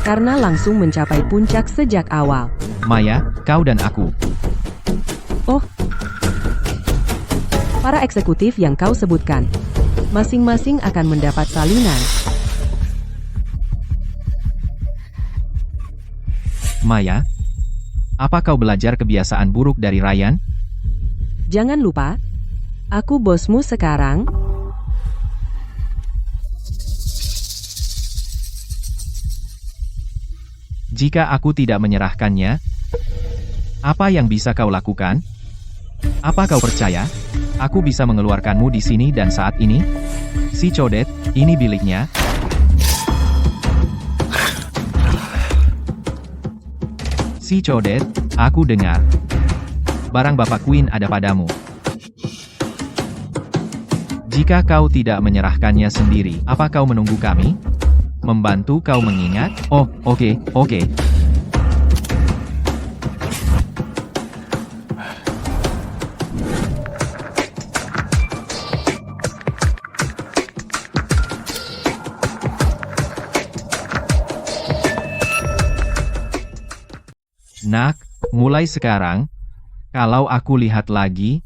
Karena langsung mencapai puncak sejak awal. Maya, kau dan aku. Oh, para eksekutif yang kau sebutkan, masing-masing akan mendapat salinan. Maya, apa kau belajar kebiasaan buruk dari Ryan? Jangan lupa, aku bosmu sekarang. Jika aku tidak menyerahkannya, apa yang bisa kau lakukan? Apa kau percaya? Aku bisa mengeluarkanmu di sini dan saat ini? Si Codet, ini biliknya. Si Codet, aku dengar. Barang Bapak Queen ada padamu. Jika kau tidak menyerahkannya sendiri, apa kau menunggu kami? Membantu kau mengingat? Oh, oke. Nak, mulai sekarang, kalau aku lihat lagi,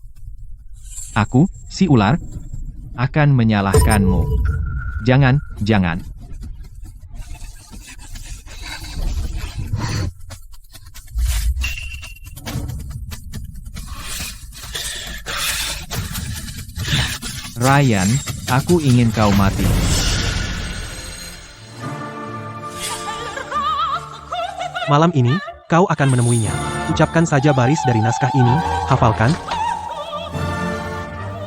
aku, si ular, akan menyalahkanmu. Jangan. Ryan, aku ingin kau mati. malam ini, kau akan menemuinya. Ucapkan saja baris dari naskah ini, hafalkan.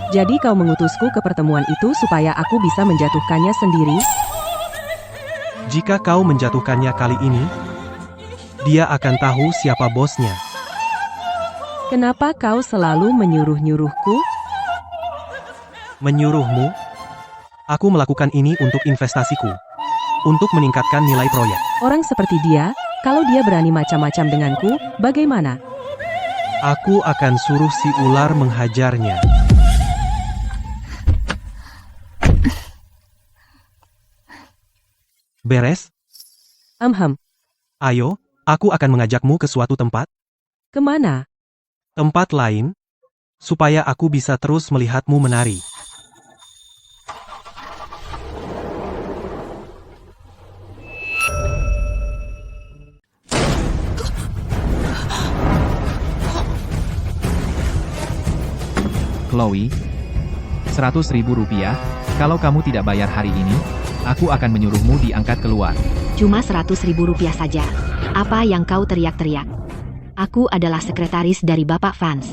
Jadi kau mengutusku ke pertemuan itu supaya aku bisa menjatuhkannya sendiri? Jika kau menjatuhkannya kali ini, dia akan tahu siapa bosnya. Kenapa kau selalu menyuruh-nyuruhku? Menyuruhmu? Aku melakukan ini untuk investasiku. Untuk meningkatkan nilai proyek. Orang seperti dia, kalau dia berani macam-macam denganku, bagaimana? Aku akan suruh si ular menghajarnya. Beres? Ayo, aku akan mengajakmu ke suatu tempat. Kemana? Tempat lain. Supaya aku bisa terus melihatmu menari. Chloe, 100.000 rupiah, kalau kamu tidak bayar hari ini, aku akan menyuruhmu diangkat keluar. Cuma 100.000 rupiah saja. Apa yang kau teriak-teriak? Aku adalah sekretaris dari Bapak Vance.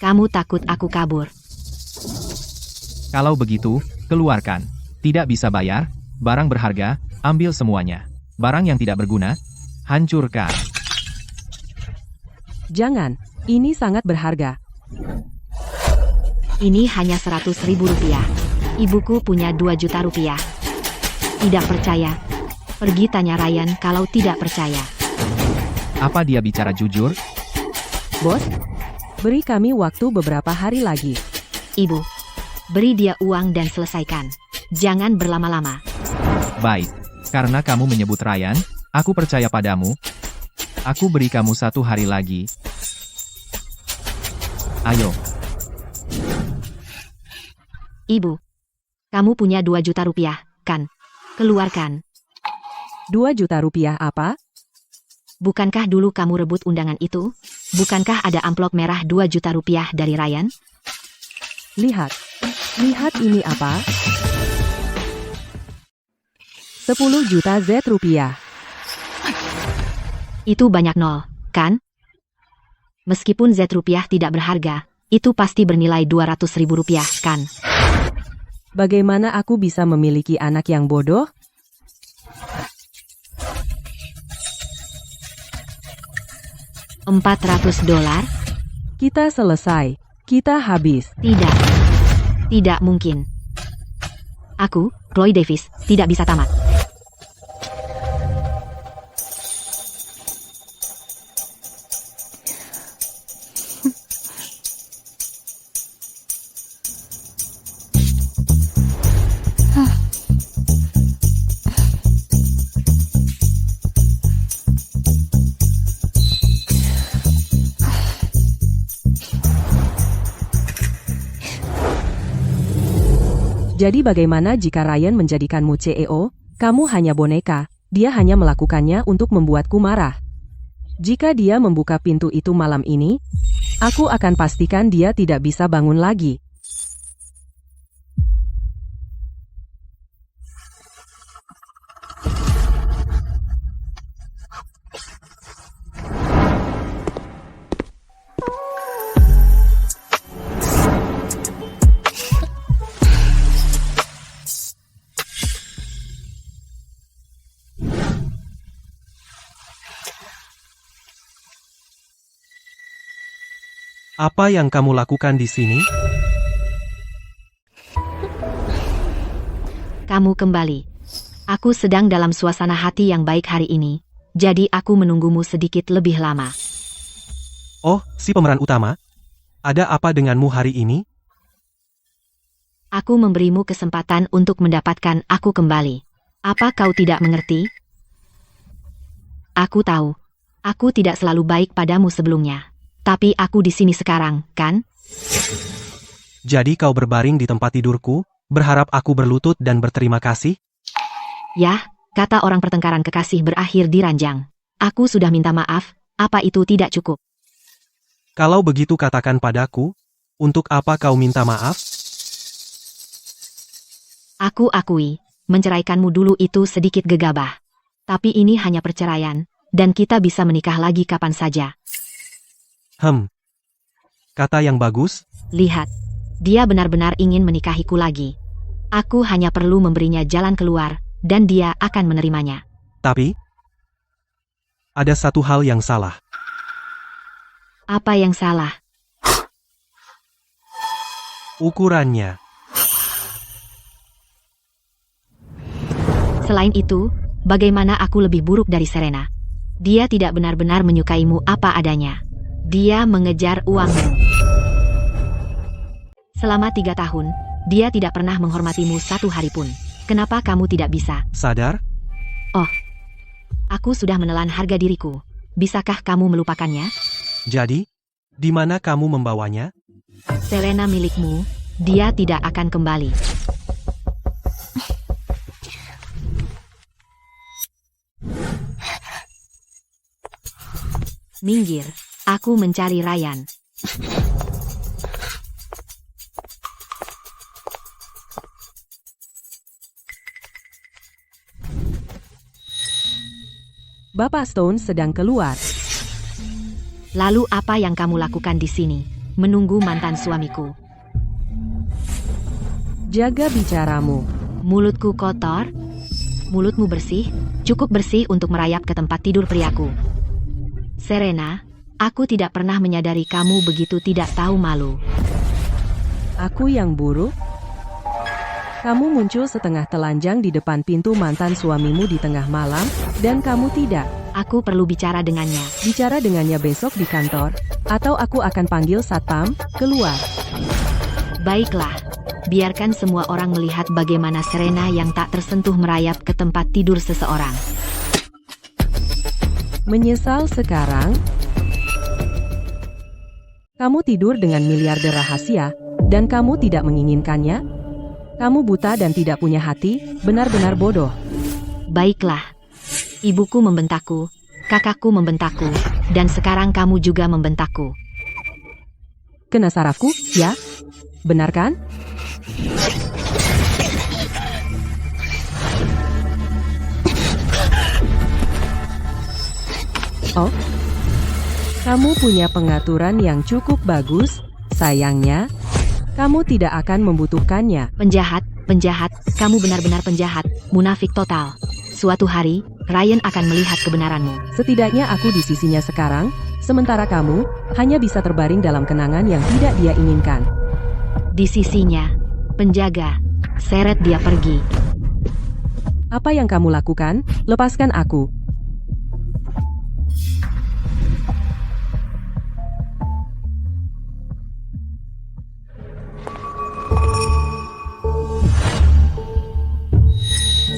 Kamu takut aku kabur? Kalau begitu, keluarkan. Tidak bisa bayar, barang berharga, ambil semuanya. Barang yang tidak berguna, hancurkan. Jangan, ini sangat berharga. Ini hanya 100.000 rupiah. Ibuku punya 2 juta rupiah. Tidak percaya? Pergi tanya Ryan kalau tidak percaya. Apa dia bicara jujur? Bos, beri kami waktu beberapa hari lagi. Ibu, beri dia uang dan selesaikan. Jangan berlama-lama. Baik, karena kamu menyebut Ryan, aku percaya padamu. Aku beri kamu 1 hari lagi. Ayo. Ibu, kamu punya 2 juta rupiah, kan? Keluarkan. 2 juta rupiah apa? Bukankah dulu kamu rebut undangan itu? Bukankah ada amplop merah 2 juta rupiah dari Ryan? Lihat. Lihat ini apa? 10 juta Z rupiah. Itu banyak nol, kan? Meskipun Z rupiah tidak berharga, itu pasti bernilai 200.000 rupiah, kan? Bagaimana aku bisa memiliki anak yang bodoh? $400? Kita selesai. Kita habis. Tidak. Tidak mungkin. Aku, Roy Davis, tidak bisa tamat. Jadi bagaimana jika Ryan menjadikanmu CEO? Kamu hanya boneka, dia hanya melakukannya untuk membuatku marah. Jika dia membuka pintu itu malam ini, aku akan pastikan dia tidak bisa bangun lagi. Apa yang kamu lakukan di sini? Kamu kembali. Aku sedang dalam suasana hati yang baik hari ini, jadi aku menunggumu sedikit lebih lama. Oh, si pemeran utama? Ada apa denganmu hari ini? Aku memberimu kesempatan untuk mendapatkan aku kembali. Apa kau tidak mengerti? Aku tahu. Aku tidak selalu baik padamu sebelumnya. Tapi aku di sini sekarang, kan? Jadi kau berbaring di tempat tidurku, berharap aku berlutut dan berterima kasih? Yah, kata orang pertengkaran kekasih berakhir di ranjang. Aku sudah minta maaf, apa itu tidak cukup? Kalau begitu katakan padaku, untuk apa kau minta maaf? Aku akui, menceraikanmu dulu itu sedikit gegabah. Tapi ini hanya perceraian, dan kita bisa menikah lagi kapan saja. Kata yang bagus. Lihat, dia benar-benar ingin menikahiku lagi. Aku hanya perlu memberinya jalan keluar, dan dia akan menerimanya. Tapi, ada satu hal yang salah. Apa yang salah? Ukurannya. Selain itu, bagaimana aku lebih buruk dari Serena? Dia tidak benar-benar menyukaimu apa adanya. Dia mengejar uangmu. Selama 3 tahun, dia tidak pernah menghormatimu satu hari pun. Kenapa kamu tidak bisa? Sadar? Oh, aku sudah menelan harga diriku. Bisakah kamu melupakannya? Jadi, di mana kamu membawanya? Serena milikmu, dia tidak akan kembali. Minggir, aku mencari Ryan. Bapak Stone sedang keluar. Lalu apa yang kamu lakukan di sini? Menunggu mantan suamiku. Jaga bicaramu. Mulutku kotor? Mulutmu bersih? Cukup bersih untuk merayap ke tempat tidur priaku. Serena, aku tidak pernah menyadari kamu begitu tidak tahu malu. Aku yang buruk? Kamu muncul setengah telanjang di depan pintu mantan suamimu di tengah malam, dan kamu tidak. Aku perlu bicara dengannya. Bicara dengannya besok di kantor, atau aku akan panggil satpam, keluar. Baiklah, biarkan semua orang melihat bagaimana Serena yang tak tersentuh merayap ke tempat tidur seseorang. Menyesal sekarang? Kamu tidur dengan miliarder rahasia, dan kamu tidak menginginkannya? Kamu buta dan tidak punya hati, benar-benar bodoh. Baiklah. Ibuku membentakku, kakakku membentakku, dan sekarang kamu juga membentakku. Kena sarafku, ya? Benar kan? Oh, kamu punya pengaturan yang cukup bagus, sayangnya. Kamu tidak akan membutuhkannya. Penjahat, penjahat, kamu benar-benar penjahat, munafik total. Suatu hari, Ryan akan melihat kebenaranmu. Setidaknya aku di sisinya sekarang, sementara kamu hanya bisa terbaring dalam kenangan yang tidak dia inginkan. Di sisinya, penjaga, seret dia pergi. Apa yang kamu lakukan? Lepaskan aku.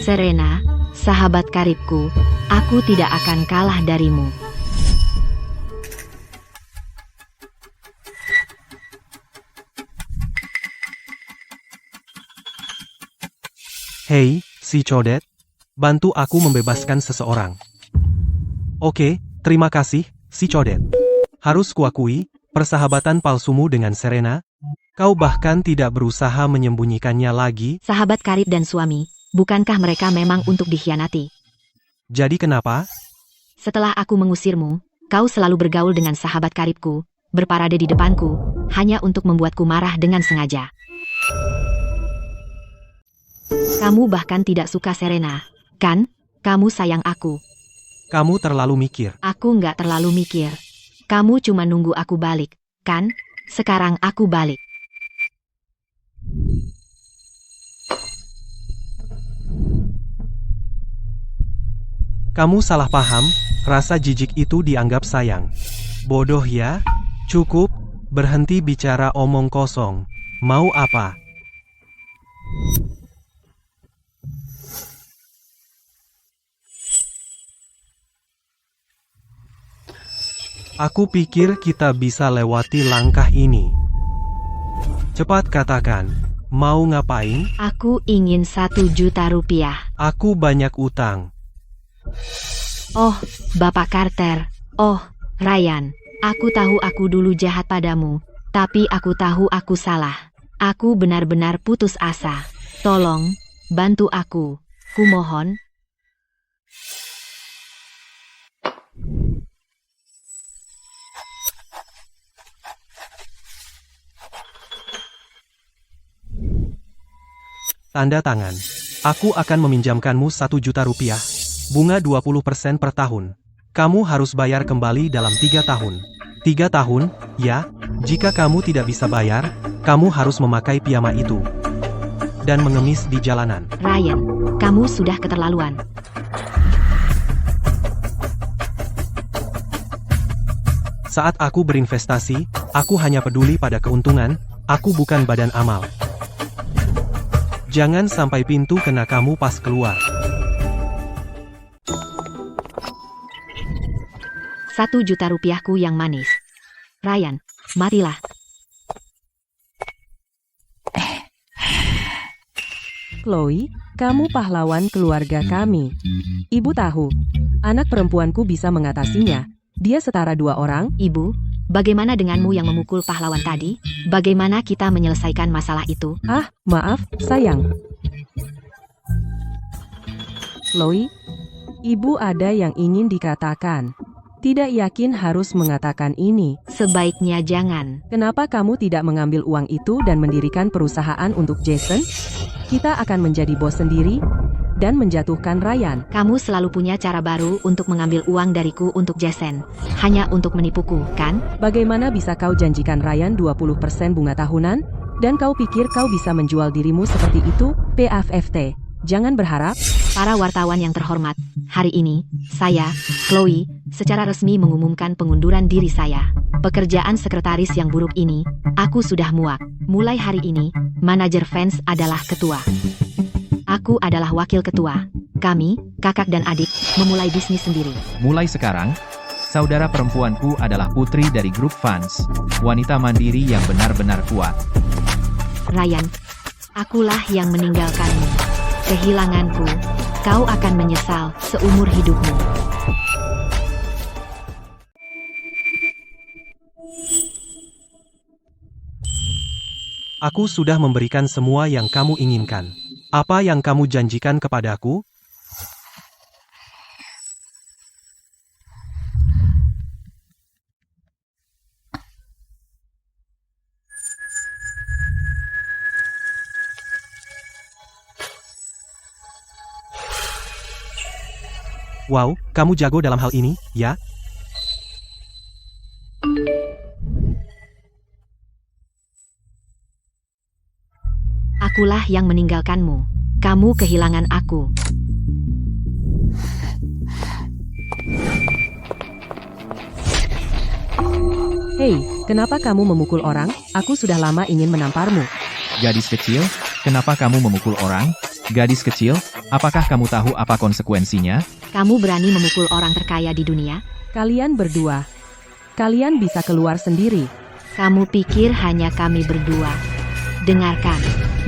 Serena, sahabat karibku, aku tidak akan kalah darimu. Hei, si Codet. Bantu aku membebaskan seseorang. Oke, terima kasih, si Codet. Harus kuakui, persahabatan palsumu dengan Serena, kau bahkan tidak berusaha menyembunyikannya lagi. Sahabat karib dan suami, bukankah mereka memang untuk dikhianati? Jadi kenapa? Setelah aku mengusirmu, kau selalu bergaul dengan sahabat karibku, berparade di depanku, hanya untuk membuatku marah dengan sengaja. Kamu bahkan tidak suka Serena, kan? Kamu sayang aku. Kamu terlalu mikir. Aku nggak terlalu mikir. Kamu cuma nunggu aku balik, kan? Sekarang aku balik. Kamu salah paham, rasa jijik itu dianggap sayang. Bodoh ya? Cukup, berhenti bicara omong kosong. Mau apa? Aku pikir kita bisa lewati langkah ini. Cepat katakan, mau ngapain? Aku ingin 1 juta rupiah. Aku banyak utang. Oh, Bapak Carter. Oh, Ryan. Aku tahu aku dulu jahat padamu, tapi aku tahu aku salah. Aku benar-benar putus asa. Tolong, bantu aku. Kumohon. Tanda tangan. Aku akan meminjamkanmu 1 juta rupiah. Bunga 20% per tahun. Kamu harus bayar kembali dalam 3 tahun. 3 tahun, ya. Jika kamu tidak bisa bayar, kamu harus memakai piyama itu. dan mengemis di jalanan. Ryan, kamu sudah keterlaluan. Saat aku berinvestasi, aku hanya peduli pada keuntungan, aku bukan badan amal. Jangan sampai pintu kena kamu pas keluar. 1 juta rupiahku yang manis. Ryan, matilah. Chloe, kamu pahlawan keluarga kami. Ibu tahu, anak perempuanku bisa mengatasinya. Dia setara 2 orang. Ibu, bagaimana denganmu yang memukul pahlawan tadi? Bagaimana kita menyelesaikan masalah itu? Ah, maaf, sayang. Chloe, ibu ada yang ingin dikatakan. Tidak yakin harus mengatakan ini. Sebaiknya jangan. Kenapa kamu tidak mengambil uang itu dan mendirikan perusahaan untuk Jason? Kita akan menjadi bos sendiri dan menjatuhkan Ryan. Kamu selalu punya cara baru untuk mengambil uang dariku untuk Jason. Hanya untuk menipuku, kan? Bagaimana bisa kau janjikan Ryan 20% bunga tahunan? Dan kau pikir kau bisa menjual dirimu seperti itu? PFFT. Jangan berharap. Para wartawan yang terhormat, hari ini, saya, Chloe, secara resmi mengumumkan pengunduran diri saya. Pekerjaan sekretaris yang buruk ini, aku sudah muak. Mulai hari ini, manajer fans adalah ketua. Aku adalah wakil ketua. Kami, kakak dan adik, memulai bisnis sendiri. Mulai sekarang, saudara perempuanku adalah putri dari grup fans, wanita mandiri yang benar-benar kuat. Ryan, akulah yang meninggalkanmu. Kehilanganku, kau akan menyesal seumur hidupmu. Aku sudah memberikan semua yang kamu inginkan. Apa yang kamu janjikan kepadaku? Wow, kamu jago dalam hal ini, ya? Akulah yang meninggalkanmu. Kamu kehilangan aku. Hei, kenapa kamu memukul orang? Aku sudah lama ingin menamparmu. Gadis kecil, kenapa kamu memukul orang? Gadis kecil, apakah kamu tahu apa konsekuensinya? Kamu berani memukul orang terkaya di dunia? Kalian berdua. Kalian bisa keluar sendiri. Kamu pikir hanya kami berdua? Dengarkan,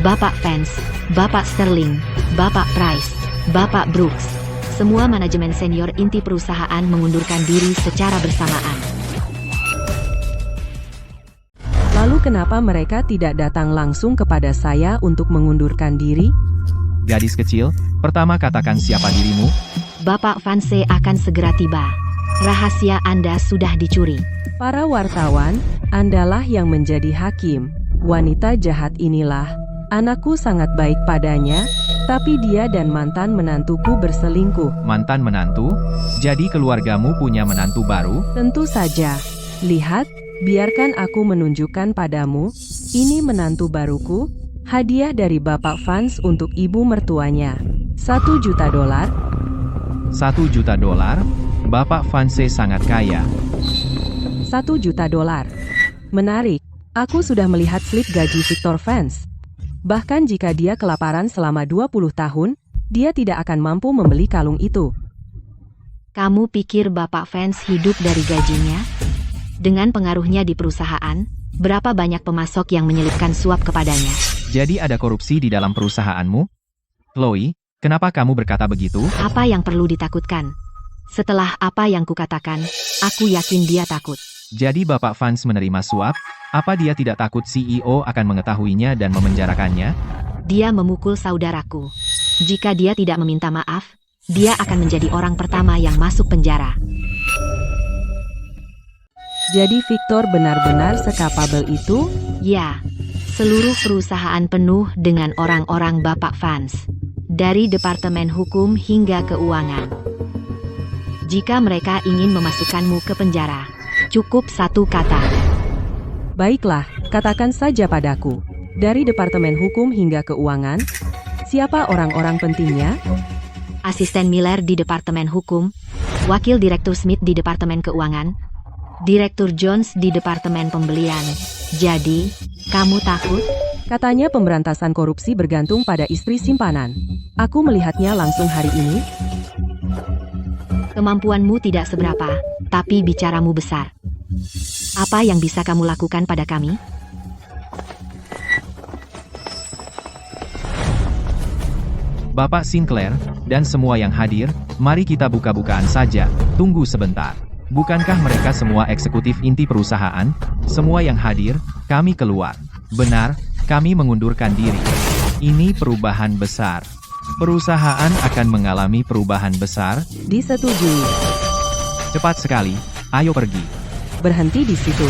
Bapak Fans, Bapak Sterling, Bapak Price, Bapak Brooks. Semua manajemen senior inti perusahaan mengundurkan diri secara bersamaan. Lalu kenapa mereka tidak datang langsung kepada saya untuk mengundurkan diri? Gadis kecil, pertama katakan siapa dirimu? Bapak Vance akan segera tiba. Rahasia Anda sudah dicuri. Para wartawan, Andalah yang menjadi hakim. Wanita jahat inilah. Anakku sangat baik padanya, tapi dia dan mantan menantuku berselingkuh. Mantan menantu? Jadi keluargamu punya menantu baru? Tentu saja. Lihat, biarkan aku menunjukkan padamu. Ini menantu baruku. Hadiah dari Bapak Vance untuk ibu mertuanya. $1 juta. $1 juta? Bapak Vance sangat kaya. $1 juta. Menarik. Aku sudah melihat slip gaji Victor Vance. Bahkan jika dia kelaparan selama 20 tahun, dia tidak akan mampu membeli kalung itu. Kamu pikir Bapak Vance hidup dari gajinya? Dengan pengaruhnya di perusahaan, berapa banyak pemasok yang menyelipkan suap kepadanya? Jadi ada korupsi di dalam perusahaanmu? Chloe, kenapa kamu berkata begitu? Apa yang perlu ditakutkan? Setelah apa yang kukatakan, aku yakin dia takut. Jadi Bapak Vance menerima suap? Apa dia tidak takut CEO akan mengetahuinya dan memenjarakannya? Dia memukul saudaraku. Jika dia tidak meminta maaf, dia akan menjadi orang pertama yang masuk penjara. Jadi Victor benar-benar sekapabel itu? Ya, seluruh perusahaan penuh dengan orang-orang Bapak Vance. Dari departemen hukum hingga keuangan. Jika mereka ingin memasukkanmu ke penjara, cukup satu kata. Baiklah, katakan saja padaku. Dari Departemen Hukum hingga Keuangan? Siapa orang-orang pentingnya? Asisten Miller di Departemen Hukum, Wakil Direktur Smith di Departemen Keuangan, Direktur Jones di Departemen Pembelian. Jadi, kamu takut? Katanya pemberantasan korupsi bergantung pada istri simpanan. Aku melihatnya langsung hari ini. Kemampuanmu tidak seberapa, tapi bicaramu besar. Apa yang bisa kamu lakukan pada kami? Bapak Sinclair, dan semua yang hadir, mari kita buka-bukaan saja. Tunggu sebentar. Bukankah mereka semua eksekutif inti perusahaan? Semua yang hadir, kami keluar. Benar, kami mengundurkan diri. Ini perubahan besar. Perusahaan akan mengalami perubahan besar. Disetujui. Cepat sekali, ayo pergi. Berhenti di situ.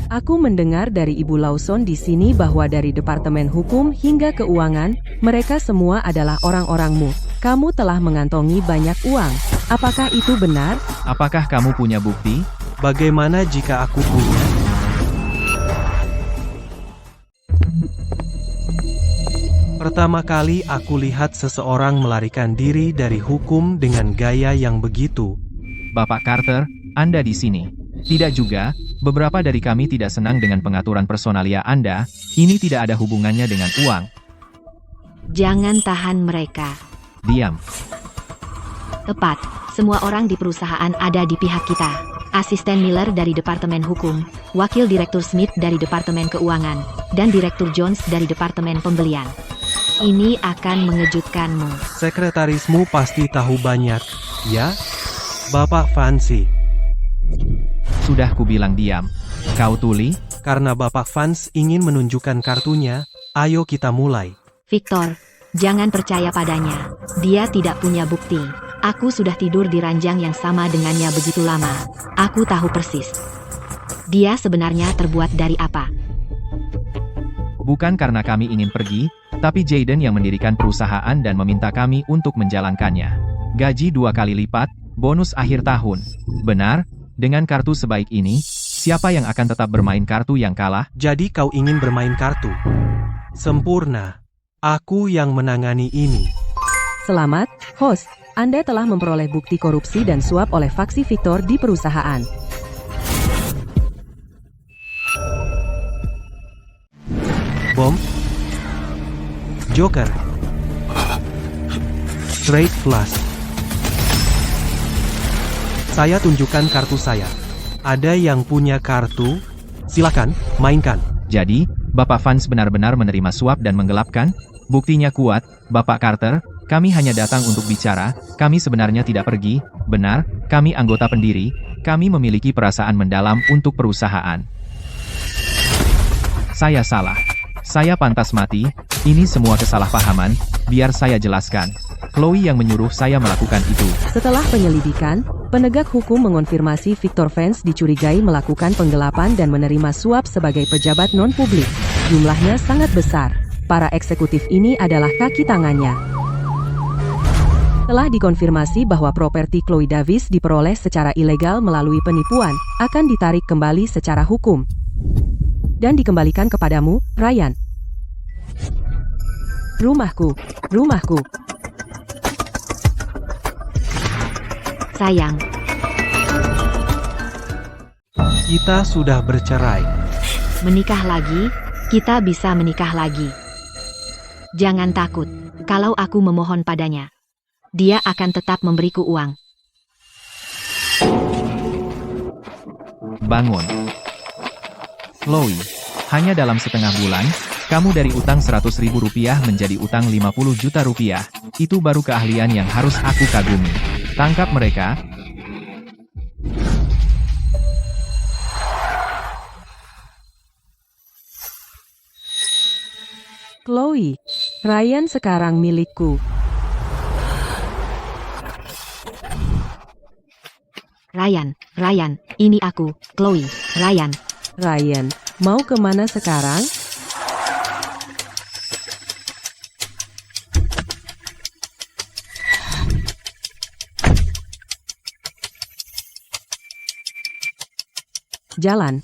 Aku mendengar dari Ibu Lawson di sini bahwa dari Departemen Hukum hingga Keuangan, mereka semua adalah orang-orangmu. Kamu telah mengantongi banyak uang. Apakah itu benar? Apakah kamu punya bukti? Bagaimana jika aku punya? Pertama kali aku lihat seseorang melarikan diri dari hukum dengan gaya yang begitu. Bapak Carter, Anda di sini. Tidak juga, beberapa dari kami tidak senang dengan pengaturan personalia Anda. Ini tidak ada hubungannya dengan uang. Jangan tahan mereka. Diam. Tepat, semua orang di perusahaan ada di pihak kita. Asisten Miller dari Departemen Hukum, Wakil Direktur Smith dari Departemen Keuangan, dan Direktur Jones dari Departemen Pembelian. Ini akan mengejutkanmu. Sekretarismu pasti tahu banyak, ya? Bapak Fancy. Sudah kubilang diam. Kau tuli? Karena Bapak Vance ingin menunjukkan kartunya, ayo kita mulai. Victor, jangan percaya padanya. Dia tidak punya bukti. Aku sudah tidur di ranjang yang sama dengannya begitu lama. Aku tahu persis. Dia sebenarnya terbuat dari apa? Bukan karena kami ingin pergi, tapi Jaden yang mendirikan perusahaan dan meminta kami untuk menjalankannya. Gaji 2 kali lipat, bonus akhir tahun. Benar, dengan kartu sebaik ini, siapa yang akan tetap bermain kartu yang kalah? Jadi kau ingin bermain kartu? Sempurna. Aku yang menangani ini. Selamat, host. Anda telah memperoleh bukti korupsi dan suap oleh faksi Victor di perusahaan. Bom, Joker, Straight Flush. Saya tunjukkan kartu saya. Ada yang punya kartu? Silakan, mainkan. Jadi, Bapak Vance benar-benar menerima suap dan menggelapkan? Buktinya kuat, Bapak Carter. Kami hanya datang untuk bicara, kami sebenarnya tidak pergi. Benar, kami anggota pendiri, kami memiliki perasaan mendalam untuk perusahaan. Saya salah. Saya pantas mati, ini semua kesalahpahaman, biar saya jelaskan. Chloe yang menyuruh saya melakukan itu. Setelah penyelidikan, penegak hukum mengonfirmasi Victor Vance dicurigai melakukan penggelapan dan menerima suap sebagai pejabat non-publik. Jumlahnya sangat besar. Para eksekutif ini adalah kaki tangannya. Telah dikonfirmasi bahwa properti Chloe Davis diperoleh secara ilegal melalui penipuan, akan ditarik kembali secara hukum. Dan dikembalikan kepadamu, Ryan. Rumahku, rumahku. Sayang, Kita sudah bercerai. menikah lagi, kita bisa menikah lagi. Jangan takut, kalau aku memohon padanya. Dia akan tetap memberiku uang. Bangun. Chloe, hanya dalam setengah bulan, kamu dari utang Rp100.000 menjadi utang Rp50 juta. Itu baru keahlian yang harus aku kagumi. Tangkap mereka. Chloe, Ryan sekarang milikku. Ryan, ini aku, Chloe. Ryan, mau kemana sekarang? Jalan.